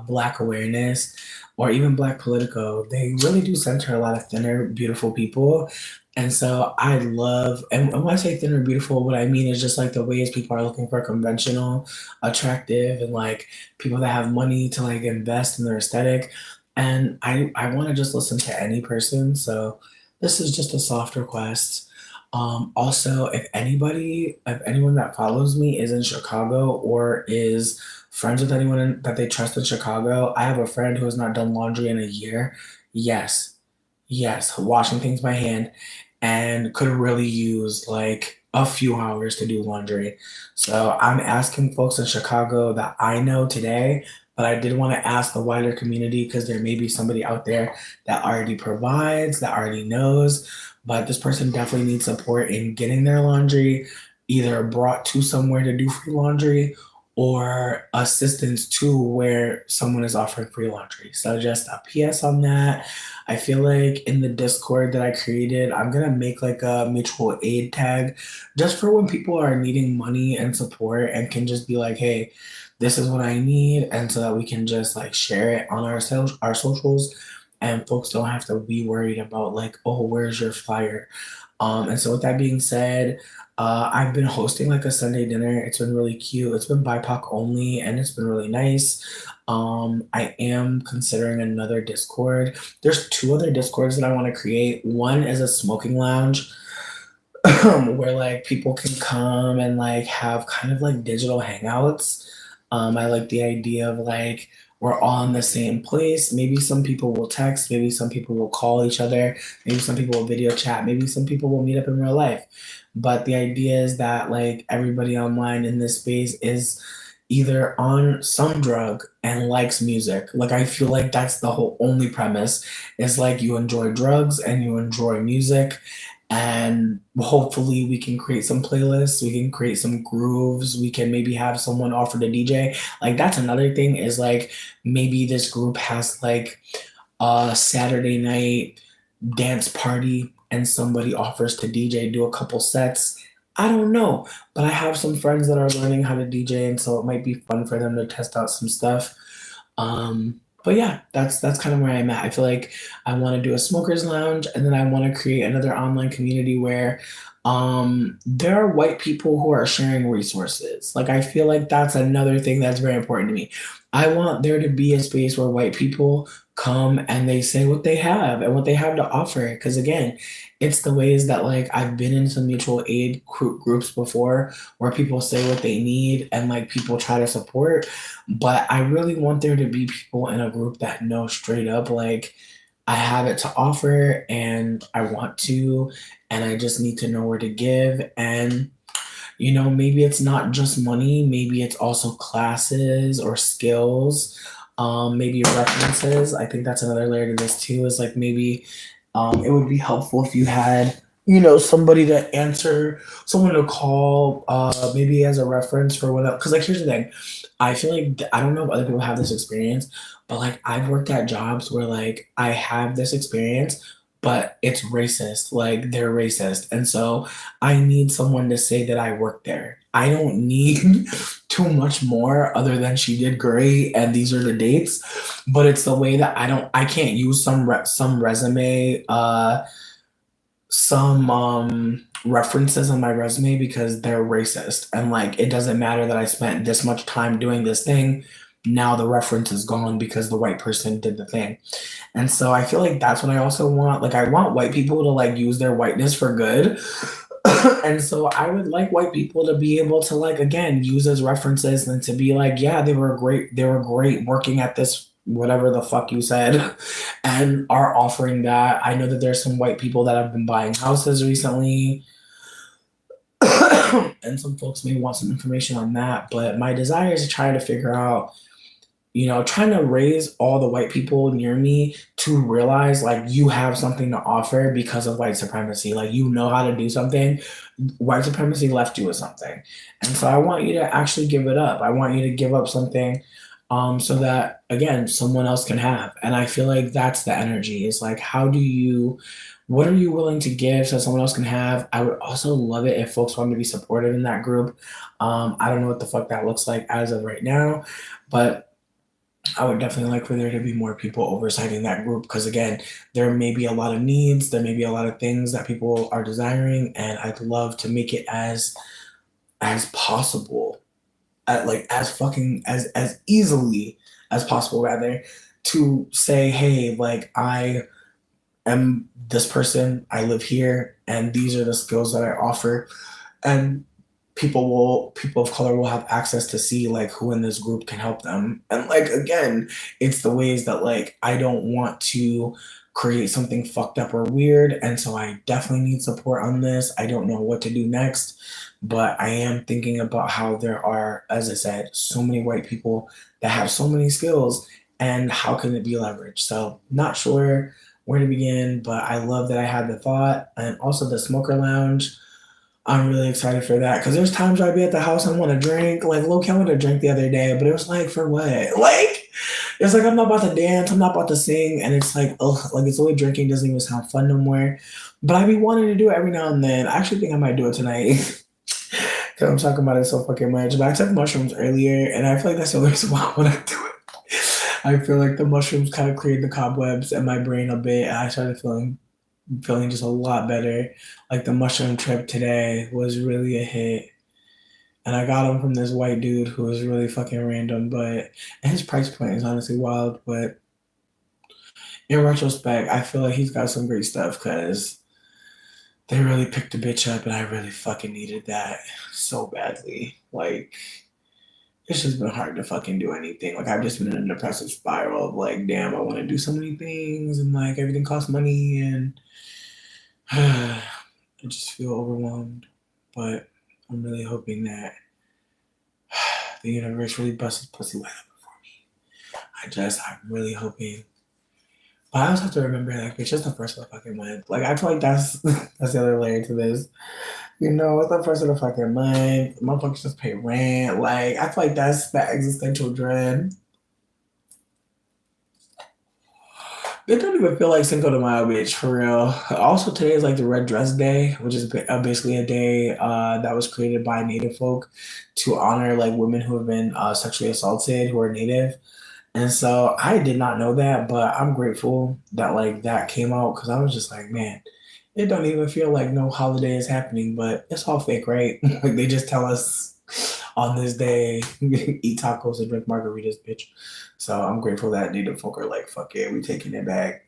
black awareness or even black politico, they really do center a lot of thinner, beautiful people. And so I love, and when I say thinner, beautiful, what I mean is just like the ways people are looking for conventional, attractive, and like people that have money to like invest in their aesthetic, and I want to just listen to any person. So this is just a soft request. Also, if anyone that follows me is in Chicago or is friends with anyone that they trust in Chicago, I have a friend who has not done laundry in a year. Yes, yes, washing things by hand and could really use like a few hours to do laundry. So I'm asking folks in Chicago that I know today, but I did want to ask the wider community because there may be somebody out there that already provides, that already knows, but this person definitely needs support in getting their laundry either brought to somewhere to do free laundry or assistance to where someone is offering free laundry. So just a PS on that. I feel like in the Discord that I created, I'm gonna make like a mutual aid tag just for when people are needing money and support and can just be like, hey, this is what I need, and so that we can just like share it on our socials, and folks don't have to be worried about like, oh, where's your flyer? And so with that being said, I've been hosting like a Sunday dinner. It's been really cute. It's been BIPOC only, and it's been really nice. I am considering another Discord. There's two other Discords that I want to create. One is a smoking lounge where like people can come and like have kind of like digital hangouts. I like the idea of like we're all in the same place. Maybe some people will text, maybe some people will call each other, maybe some people will video chat, maybe some people will meet up in real life. But the idea is that like everybody online in this space is either on some drug and likes music. Like I feel like that's the whole only premise is like you enjoy drugs and you enjoy music, and hopefully we can create some playlists, we can create some grooves, we can maybe have someone offer to DJ. Like that's another thing is like maybe this group has like a Saturday night dance party and somebody offers to DJ, do a couple sets. I don't know, but I have some friends that are learning how to DJ, and so it might be fun for them to test out some stuff. But yeah, that's kind of where I'm at. I feel like I want to do a smokers lounge, and then I want to create another online community where there are white people who are sharing resources. Like I feel like that's another thing that's very important to me. I want there to be a space where white people come and they say what they have and what they have to offer. Because again, it's the ways that like I've been in some mutual aid groups before where people say what they need and like people try to support. But I really want there to be people in a group that know straight up like I have it to offer and I want to, and I just need to know where to give. And maybe it's not just money, maybe it's also classes or skills, maybe references. I think that's another layer to this too, is like maybe it would be helpful if you had somebody to answer, someone to call, maybe as a reference for what. Because like, here's the thing, I feel like I don't know if other people have this experience, but like I've worked at jobs where like I have this experience, but it's racist. Like they're racist, and so I need someone to say that I worked there. I don't need too much more other than she did great and these are the dates, but it's the way that I can't use some resume, some references on my resume because they're racist, and like it doesn't matter that I spent this much time doing this thing. Now the reference is gone because the white person did the thing. And so I feel like that's what I also want. Like I want white people to like use their whiteness for good. And so I would like white people to be able to like again use as references and to be like, yeah, they were great working at this whatever the fuck you said, and are offering that. I know that there's some white people that have been buying houses recently. And some folks may want some information on that, but my desire is to try to figure out, trying to raise all the white people near me to realize like you have something to offer because of white supremacy. Like you know how to do something. White supremacy left you with something. And so I want you to actually give it up. I want you to give up something, so that again someone else can have. And I feel like that's the energy. Is like what are you willing to give so someone else can have? I would also love it if folks wanted to be supportive in that group. I don't know what the fuck that looks like as of right now, but I would definitely like for there to be more people oversighting that group because again, there may be a lot of needs, there may be a lot of things that people are desiring, and I'd love to make it as possible, like as fucking as easily as possible rather, to say, hey, like I am this person, I live here, and these are the skills that I offer, and people of color will have access to see like who in this group can help them. And like again, it's the ways that like I don't want to create something fucked up or weird, and so I definitely need support on this. I don't know what to do next, but I am thinking about how there are, as I said, so many white people that have so many skills, and how can it be leveraged. So not sure where to begin, but I love that I had the thought. And also the smoker lounge, I'm really excited for that because there's times I'd be at the house and want to drink. Like, low key, I wanted to drink the other day, but it was like, for what? Like, it's like I'm not about to dance, I'm not about to sing, and it's like, oh, like it's only drinking doesn't even sound fun no more. But I be wanting to do it every now and then. I actually think I might do it tonight because I'm talking about it so fucking much. But I took mushrooms earlier, and I feel like that's the only reason why I want to do it. I feel like the mushrooms kind of cleared the cobwebs in my brain a bit, and I started feeling just a lot better. Like the mushroom trip today was really a hit. And I got them from this white dude who was really fucking random, but and his price point is honestly wild. But in retrospect, I feel like he's got some great stuff because they really picked a bitch up, and I really fucking needed that so badly. Like, it's just been hard to fucking do anything. Like, I've just been in a depressive spiral of like, damn, I want to do so many things, and like everything costs money, and I just feel overwhelmed. But I'm really hoping that the universe really busts its pussy wide open for me. I'm really hoping. But I also have to remember, like, it's just the first of the fucking month. Like, I feel like that's that's the other layer to this. It's the first of the fucking month. Motherfuckers just pay rent. Like, I feel like that's that existential dread. It don't even feel like Cinco de Mayo, bitch, for real. Also, today is like the Red Dress Day, which is basically a day that was created by Native folk to honor like women who have been sexually assaulted who are Native. And so I did not know that, but I'm grateful that like that came out because I was just like, man, it don't even feel like no holiday is happening, but it's all fake, right? Like they just tell us on this day, eat tacos and drink margaritas, bitch. So I'm grateful that Native folk are like, fuck it, we taking it back.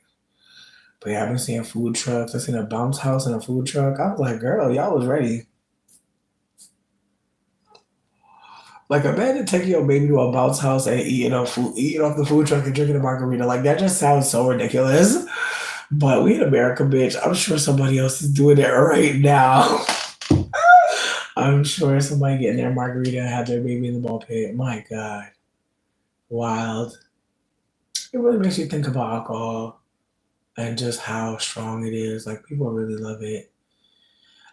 But yeah, I've been seeing food trucks. I seen a bounce house and a food truck. I was like, girl, y'all was ready. Like imagine taking your baby to a bounce house and eating off the food truck and drinking a margarita. Like that just sounds so ridiculous. But we in America, bitch. I'm sure somebody else is doing it right now. I'm sure somebody getting their margarita and had their baby in the ball pit. My God. Wild. It really makes you think about alcohol and just how strong it is. Like people really love it.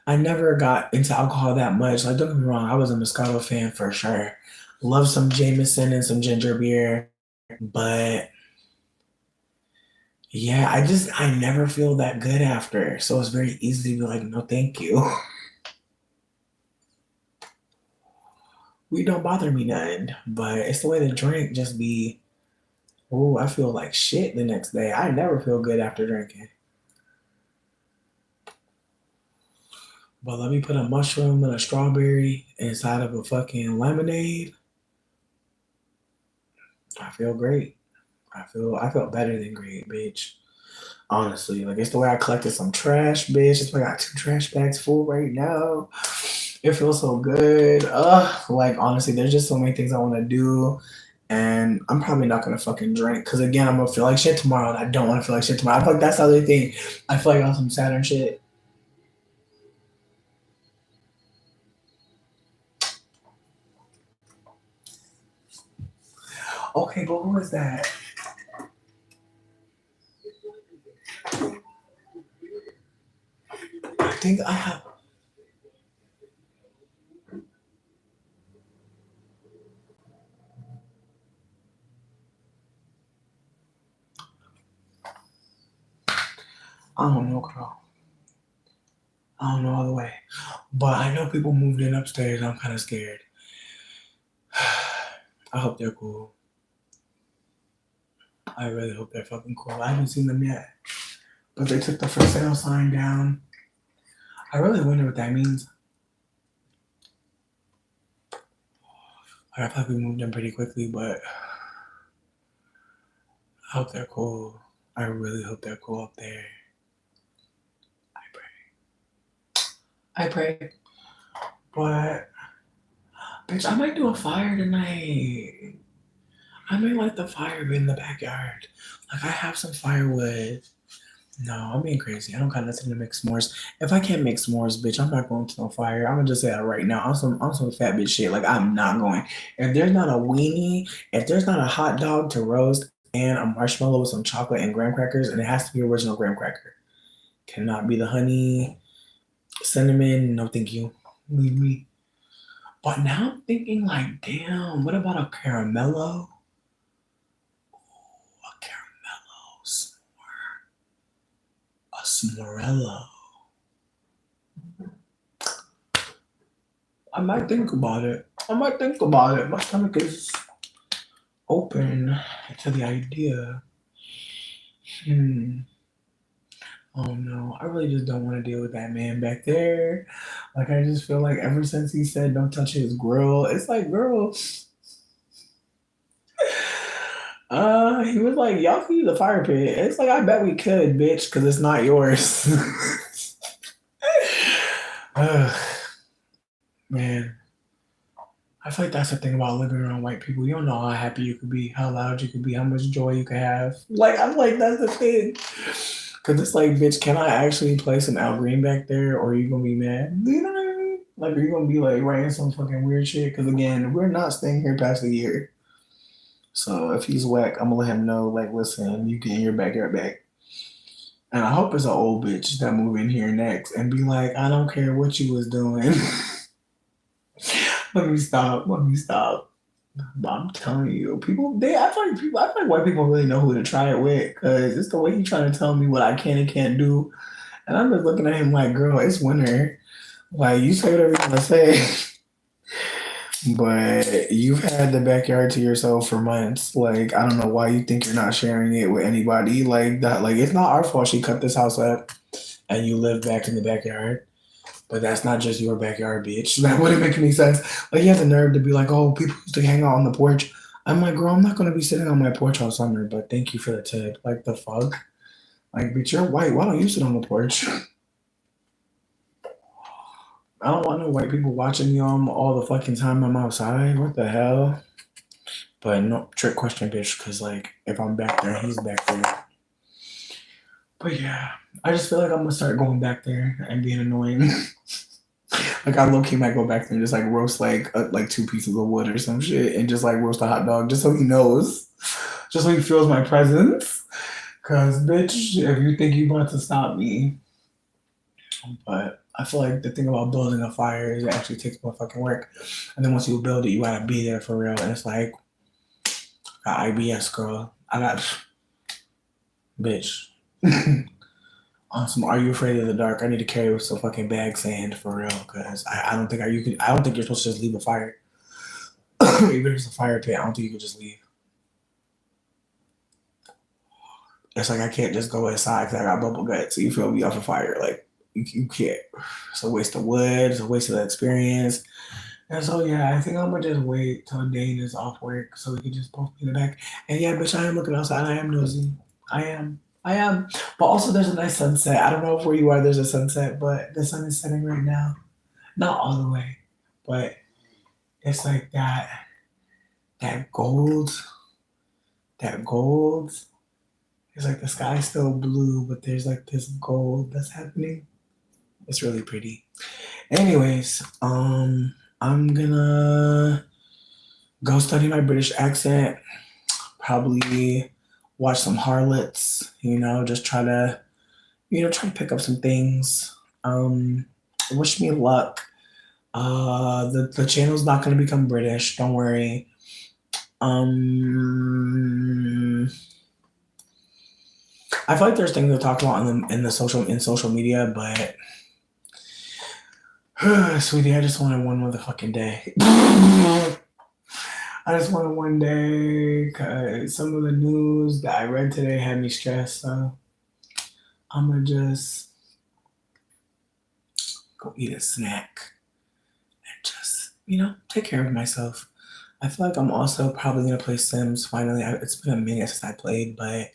I never got into alcohol that much. Like, don't get me wrong, I was a Moscato fan for sure. Love some Jameson and some ginger beer, but yeah, I never feel that good after. So it's very easy to be like, no, thank you. We don't bother me none. But it's the way the drink just be, oh, I feel like shit the next day. I never feel good after drinking. But let me put a mushroom and a strawberry inside of a fucking lemonade. I feel great. I felt better than great, bitch. Honestly, like it's the way I collected some trash, bitch. It's why I got 2 trash bags full right now. It feels so good. Like honestly, there's just so many things I want to do, and I'm probably not gonna fucking drink because again, I'm gonna feel like shit tomorrow, and I don't want to feel like shit tomorrow. I feel like that's the other thing. I feel like on some Saturn shit. Okay, but who is that? I think I have. I don't know, girl. I don't know all the way, but I know people moved in upstairs. I'm kind of scared. I hope they're cool. I really hope they're fucking cool. I haven't seen them yet, but they took the for sale sign down. I really wonder what that means. I feel like we moved in pretty quickly, but I hope they're cool. I really hope they're cool up there. I pray. I pray. But, bitch, I might do a fire tonight. I might light the fire in the backyard. Like, I have some firewood. No, I'm being crazy. I don't got nothing to make s'mores. If I can't make s'mores, bitch, I'm not going to no fire. I'm gonna just say that right now. On some fat bitch shit. Like I'm not going. If there's not a weenie, if there's not a hot dog to roast and a marshmallow with some chocolate and graham crackers, and it has to be original graham cracker. Cannot be the honey, cinnamon. No, thank you. Leave me. But now I'm thinking like, damn, what about a caramello? A caramello, a smorello. I might think about it. I might think about it. My stomach is open to the idea. Hmm. Oh no, I really just don't want to deal with that man back there. Like I just feel like ever since he said don't touch his grill, it's like girl. He was like, y'all can use the fire pit. It's like I bet we could, bitch, because it's not yours. Ugh, man. I feel like that's the thing about living around white people. You don't know how happy you could be, how loud you could be, how much joy you could have. Like I'm like that's the thing. Cause it's like, bitch, can I actually play some Al Green back there, or are you gonna be mad? You know what I mean? Like, are you gonna be like writing some fucking weird shit? Cause again, we're not staying here past a year. So if he's whack, I'm gonna let him know. Like, listen, you get in your backyard back. And I hope it's an old bitch that move in here next and be like, I don't care what you was doing. Let me stop. Let me stop. But I'm telling you, people, I feel like white people really know who to try it with because it's the way he's trying to tell me what I can and can't do. And I'm just looking at him like, girl, it's winter. Like, you say whatever you want to say, but you've had the backyard to yourself for months. Like, I don't know why you think you're not sharing it with anybody. Like, that, like, it's not our fault she cut this house up and you live back in the backyard. But that's not just your backyard, bitch. That wouldn't make any sense. Like, he has the nerve to be like, oh, people used to hang out on the porch. I'm like, girl, I'm not going to be sitting on my porch all summer, but thank you for the tip. Like, the fuck? Like, bitch, you're white. Why don't you sit on the porch? I don't want no white people watching me on all the fucking time I'm outside. What the hell? But no, trick question, bitch, because, like, if I'm back there, he's back there. But yeah, I just feel like I'm going to start going back there and being annoying. Like I low key might go back there and just like roast like 2 pieces of wood or some shit and just like roast a hot dog just so he knows, just so he feels my presence. Cause bitch, if you think you want to stop me, but I feel like the thing about building a fire is it actually takes more fucking work. And then once you build it, you gotta be there for real. And it's like, I got IBS, girl. I got, bitch. On some Are You Afraid of the Dark? I need to carry with some fucking bag sand for real, because I don't think I don't think you're supposed to just leave a fire. Even if it's a fire pit, I don't think you can just leave. It's like I can't just go inside because I got bubble guts. So you feel me off a fire. Like you can't. It's a waste of wood, it's a waste of the experience. And so yeah, I think I'm gonna just wait till Dane is off work so we can just both be in the back. And yeah, bitch, I am looking outside. I am nosy. I am. I am. But also there's a nice sunset. I don't know if where you are there's a sunset, but the sun is setting right now. Not all the way, but it's like that gold, that gold. It's like the sky's still blue, but there's like this gold that's happening. It's really pretty. Anyways, I'm gonna go study my British accent. Probably watch some harlots. Just try to pick up some things. Wish me luck. The channel's not gonna become British. Don't worry. I feel like there's things to talk about in social media, but sweetie, I just wanted one motherfucking day. I just wanted one day because some of the news that I read today had me stressed. So I'm gonna just go eat a snack and just take care of myself. I feel like I'm also probably gonna play Sims finally. It's been a minute since I played, but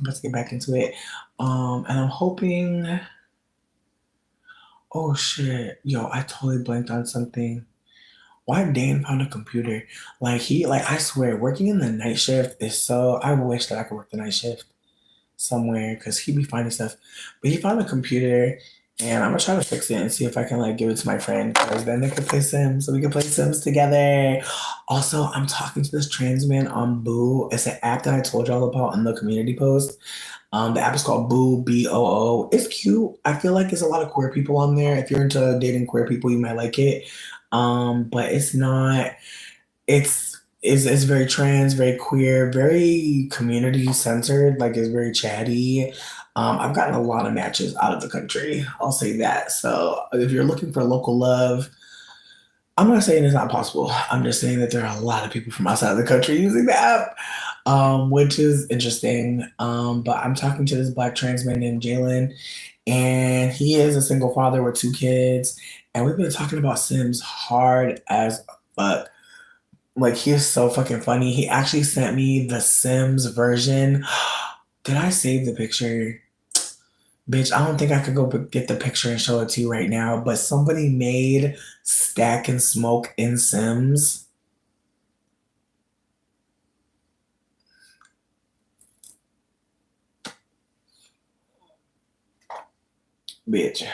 let's get back into it. And I'm hoping. Oh shit, yo! I totally blanked on something. Why Dane found a computer? I swear, working in the night shift is so. I wish that I could work the night shift somewhere because he'd be finding stuff. But he found a computer, and I'm gonna try to fix it and see if I can give it to my friend because then they can play Sims, so we can play Sims together. Also, I'm talking to this trans man on Boo. It's an app that I told y'all about in the community post. The app is called Boo, BOO. It's cute. I feel like there's a lot of queer people on there. If you're into dating queer people, you might like it. But it's not. It's very trans, very queer, very community centered. Like it's very chatty. I've gotten a lot of matches out of the country. I'll say that. So if you're looking for local love, I'm not saying it's not possible. I'm just saying that there are a lot of people from outside of the country using the app, which is interesting. But I'm talking to this black trans man named Jalen, and he is a single father with 2 kids. And we've been talking about Sims hard as fuck. Like, he is so fucking funny. He actually sent me the Sims version. Did I save the picture? Bitch, I don't think I could go get the picture and show it to you right now, but somebody made Stack and Smoke in Sims. Bitch.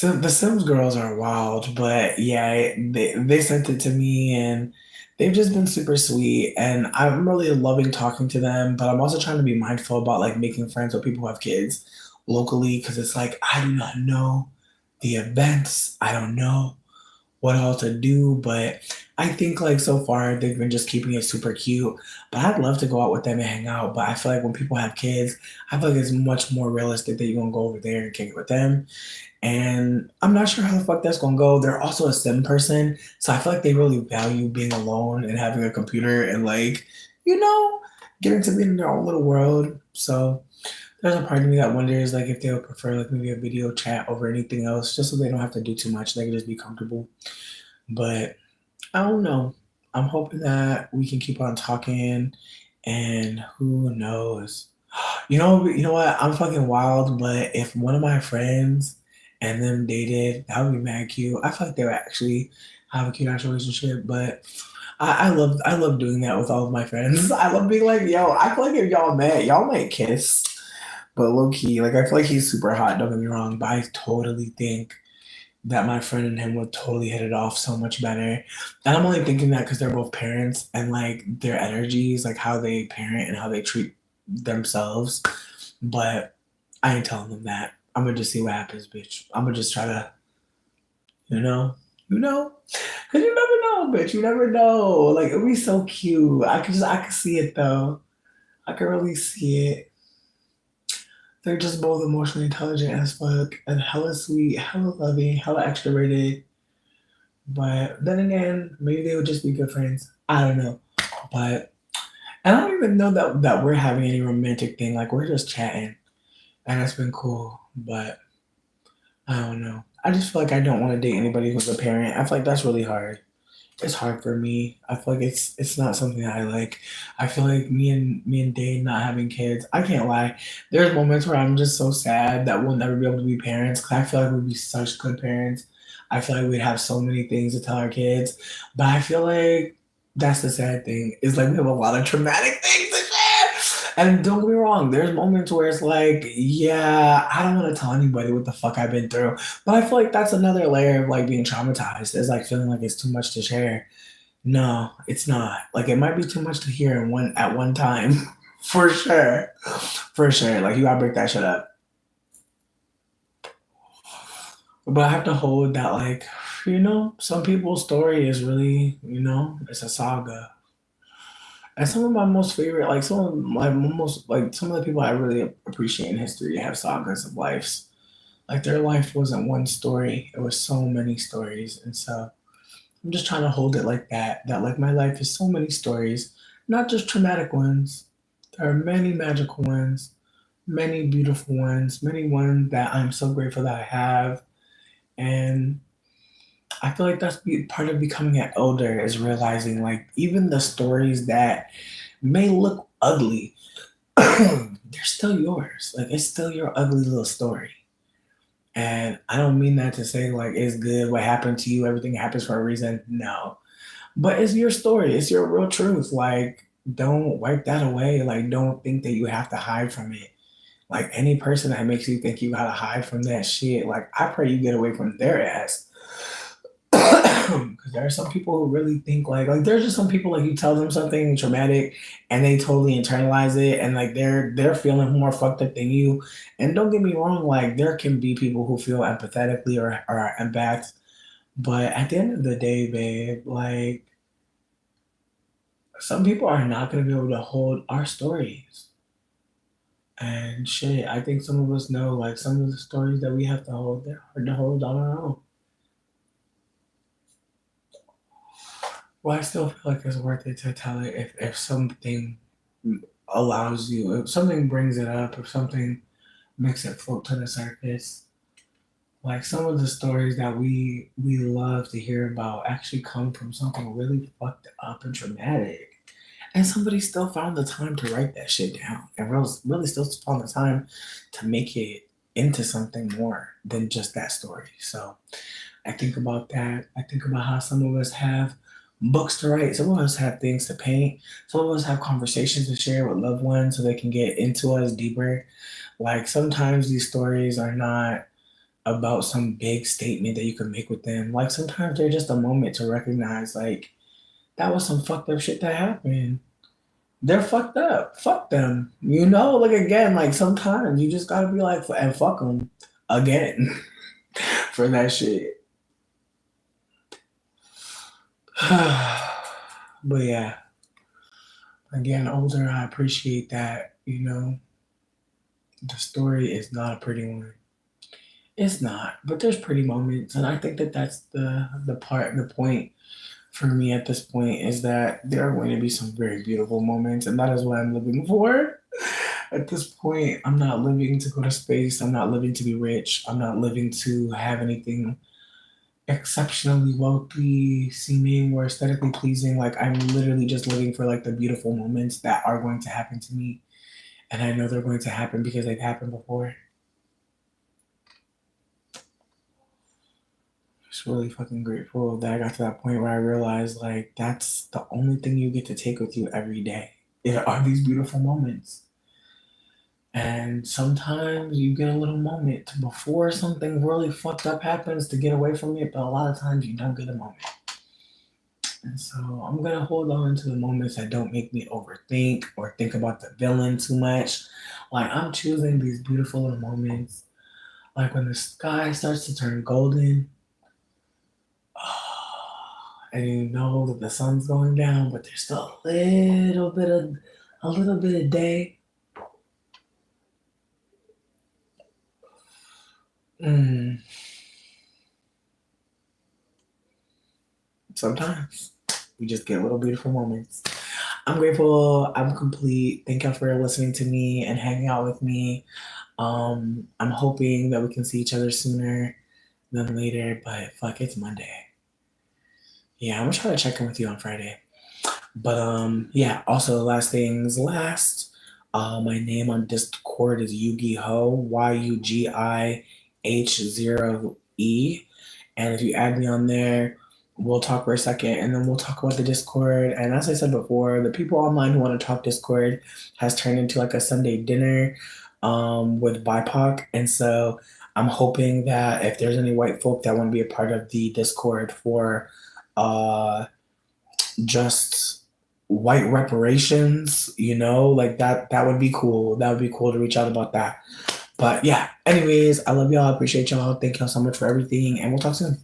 The Sims girls are wild, but yeah, they sent it to me and they've just been super sweet. And I'm really loving talking to them, but I'm also trying to be mindful about making friends with people who have kids locally because it's like I do not know the events. I don't know what all to do, but I think so far they've been just keeping it super cute. But I'd love to go out with them and hang out. But I feel like when people have kids, I feel like it's much more realistic that you're gonna go over there and kick it with them. And I'm not sure how the fuck that's gonna go. They're also a sim person, so I feel like they really value being alone and having a computer and getting to be in their own little world. So there's a part of me that wonders if they would prefer maybe a video chat over anything else, just so they don't have to do too much. They can just be comfortable. But I don't know. I'm hoping that we can keep on talking, and who knows? You know what? I'm fucking wild, but if one of my friends and them dated, that would be mad cute. I feel like they would actually have a cute ass relationship, but I love doing that with all of my friends. I love being like, yo, I feel like if y'all met, y'all might kiss. But low key, I feel like he's super hot, don't get me wrong, but I totally think that my friend and him would totally hit it off so much better. And I'm only thinking that because they're both parents and their energies, how they parent and how they treat themselves. But I ain't telling them that. I'm gonna just see what happens, bitch. I'm gonna just try to, you know, you know, cause you never know, bitch. You never know. Like it'd be so cute. I can see it though. I can really see it. They're just both emotionally intelligent as fuck and hella sweet, hella loving, hella extroverted. But then again, maybe they would just be good friends. I don't know. But I don't even know that we're having any romantic thing. Like we're just chatting, and it's been cool. But I don't know. I just feel like I don't want to date anybody who's a parent. I feel like that's really hard. It's hard for me. I feel like it's not something that I like. I feel like me and Dane not having kids. I can't lie. There's moments where I'm just so sad that we'll never be able to be parents because I feel like we'd be such good parents. I feel like we'd have so many things to tell our kids, but I feel like that's the sad thing. Is like we have a lot of traumatic things to share. And don't get me wrong, there's moments where it's like, yeah, I don't want to tell anybody what the fuck I've been through. But I feel like that's another layer of like being traumatized. Is like feeling like it's too much to share. No, it's not. Like it might be too much to hear in one at one time. For sure. For sure. Like you gotta break that shit up. But I have to hold that like, some people's story is really, it's a saga. And some of my most favorite, like some of my most like some of the people I really appreciate in history have sagas of lives. Like their life wasn't one story; it was so many stories. And so I'm just trying to hold it like that. That like my life is so many stories, not just traumatic ones. There are many magical ones, many beautiful ones, many ones that I'm so grateful that I have. And I feel like part of becoming an elder is realizing like even the stories that may look ugly, they're still yours. Like it's still your ugly little story. And I don't mean that to say like it's good what happened to you, everything happens for a reason. No. But it's your story. It's your real truth. Like don't wipe that away. Like don't think that you have to hide from it. Like any person that makes you think you gotta hide from that shit, like I pray you get away from their ass. Because there are some people who really think like there's just some people like you tell them something traumatic and they totally internalize it and like they're feeling more fucked up than you. And don't get me wrong, like there can be people who feel empathetically or are empaths, but at the end of the day, babe, like some people are not gonna be able to hold our stories. And shit, I think some of us know like some of the stories that we have to hold, they're hard to hold on our own. Well, I still feel like it's worth it to tell it if something allows you, if something brings it up, if something makes it float to the surface. Like some of the stories that we love to hear about actually come from something really fucked up and traumatic. And somebody still found the time to write that shit down and really still found the time to make it into something more than just that story. So I think about that. I think about how some of us have books to write. Some of us have things to paint. Some of us have conversations to share with loved ones so they can get into us deeper. Like sometimes these stories are not about some big statement that you can make with them. Like sometimes they're just a moment to recognize like that was some fucked up shit that happened. They're fucked up. Fuck them. Like again, like sometimes you just gotta be like, and fuck them again for that shit. But yeah, again, older, I appreciate that. The story is not a pretty one. It's not, but there's pretty moments, and I think that that's the point for me at this point is that there are going to be some very beautiful moments, and that is what I'm living for. At this point, I'm not living to go to space. I'm not living to be rich. I'm not living to have anything exceptionally wealthy seeming or aesthetically pleasing. Like I'm literally just living for like the beautiful moments that are going to happen to me. And I know they're going to happen because they've happened before. Just really fucking grateful that I got to that point where I realized like that's the only thing you get to take with you every day. It are these beautiful moments. And sometimes you get a little moment before something really fucked up happens to get away from it, but a lot of times you don't get a moment. And so I'm gonna hold on to the moments that don't make me overthink or think about the villain too much. Like I'm choosing these beautiful little moments. Like when the sky starts to turn golden, and you know that the sun's going down, but there's still a little bit of day. Mm, sometimes we just get little beautiful moments. I'm grateful. I'm complete. Thank y'all for listening to me and hanging out with me. I'm hoping that we can see each other sooner than later, but fuck, it's Monday. Yeah, I'm gonna try to check in with you on Friday. But yeah, also last things last. My name on Discord is Yugi Ho, YUGIH0E. And if you add me on there, we'll talk for a second and then we'll talk about the Discord. And as I said before, the people online who want to talk Discord has turned into like a Sunday dinner with BIPOC. And so I'm hoping that if there's any white folk that want to be a part of the Discord for just white reparations, like that would be cool. That would be cool to reach out about that. But yeah, anyways, I love y'all. I appreciate y'all. Thank y'all so much for everything. And we'll talk soon.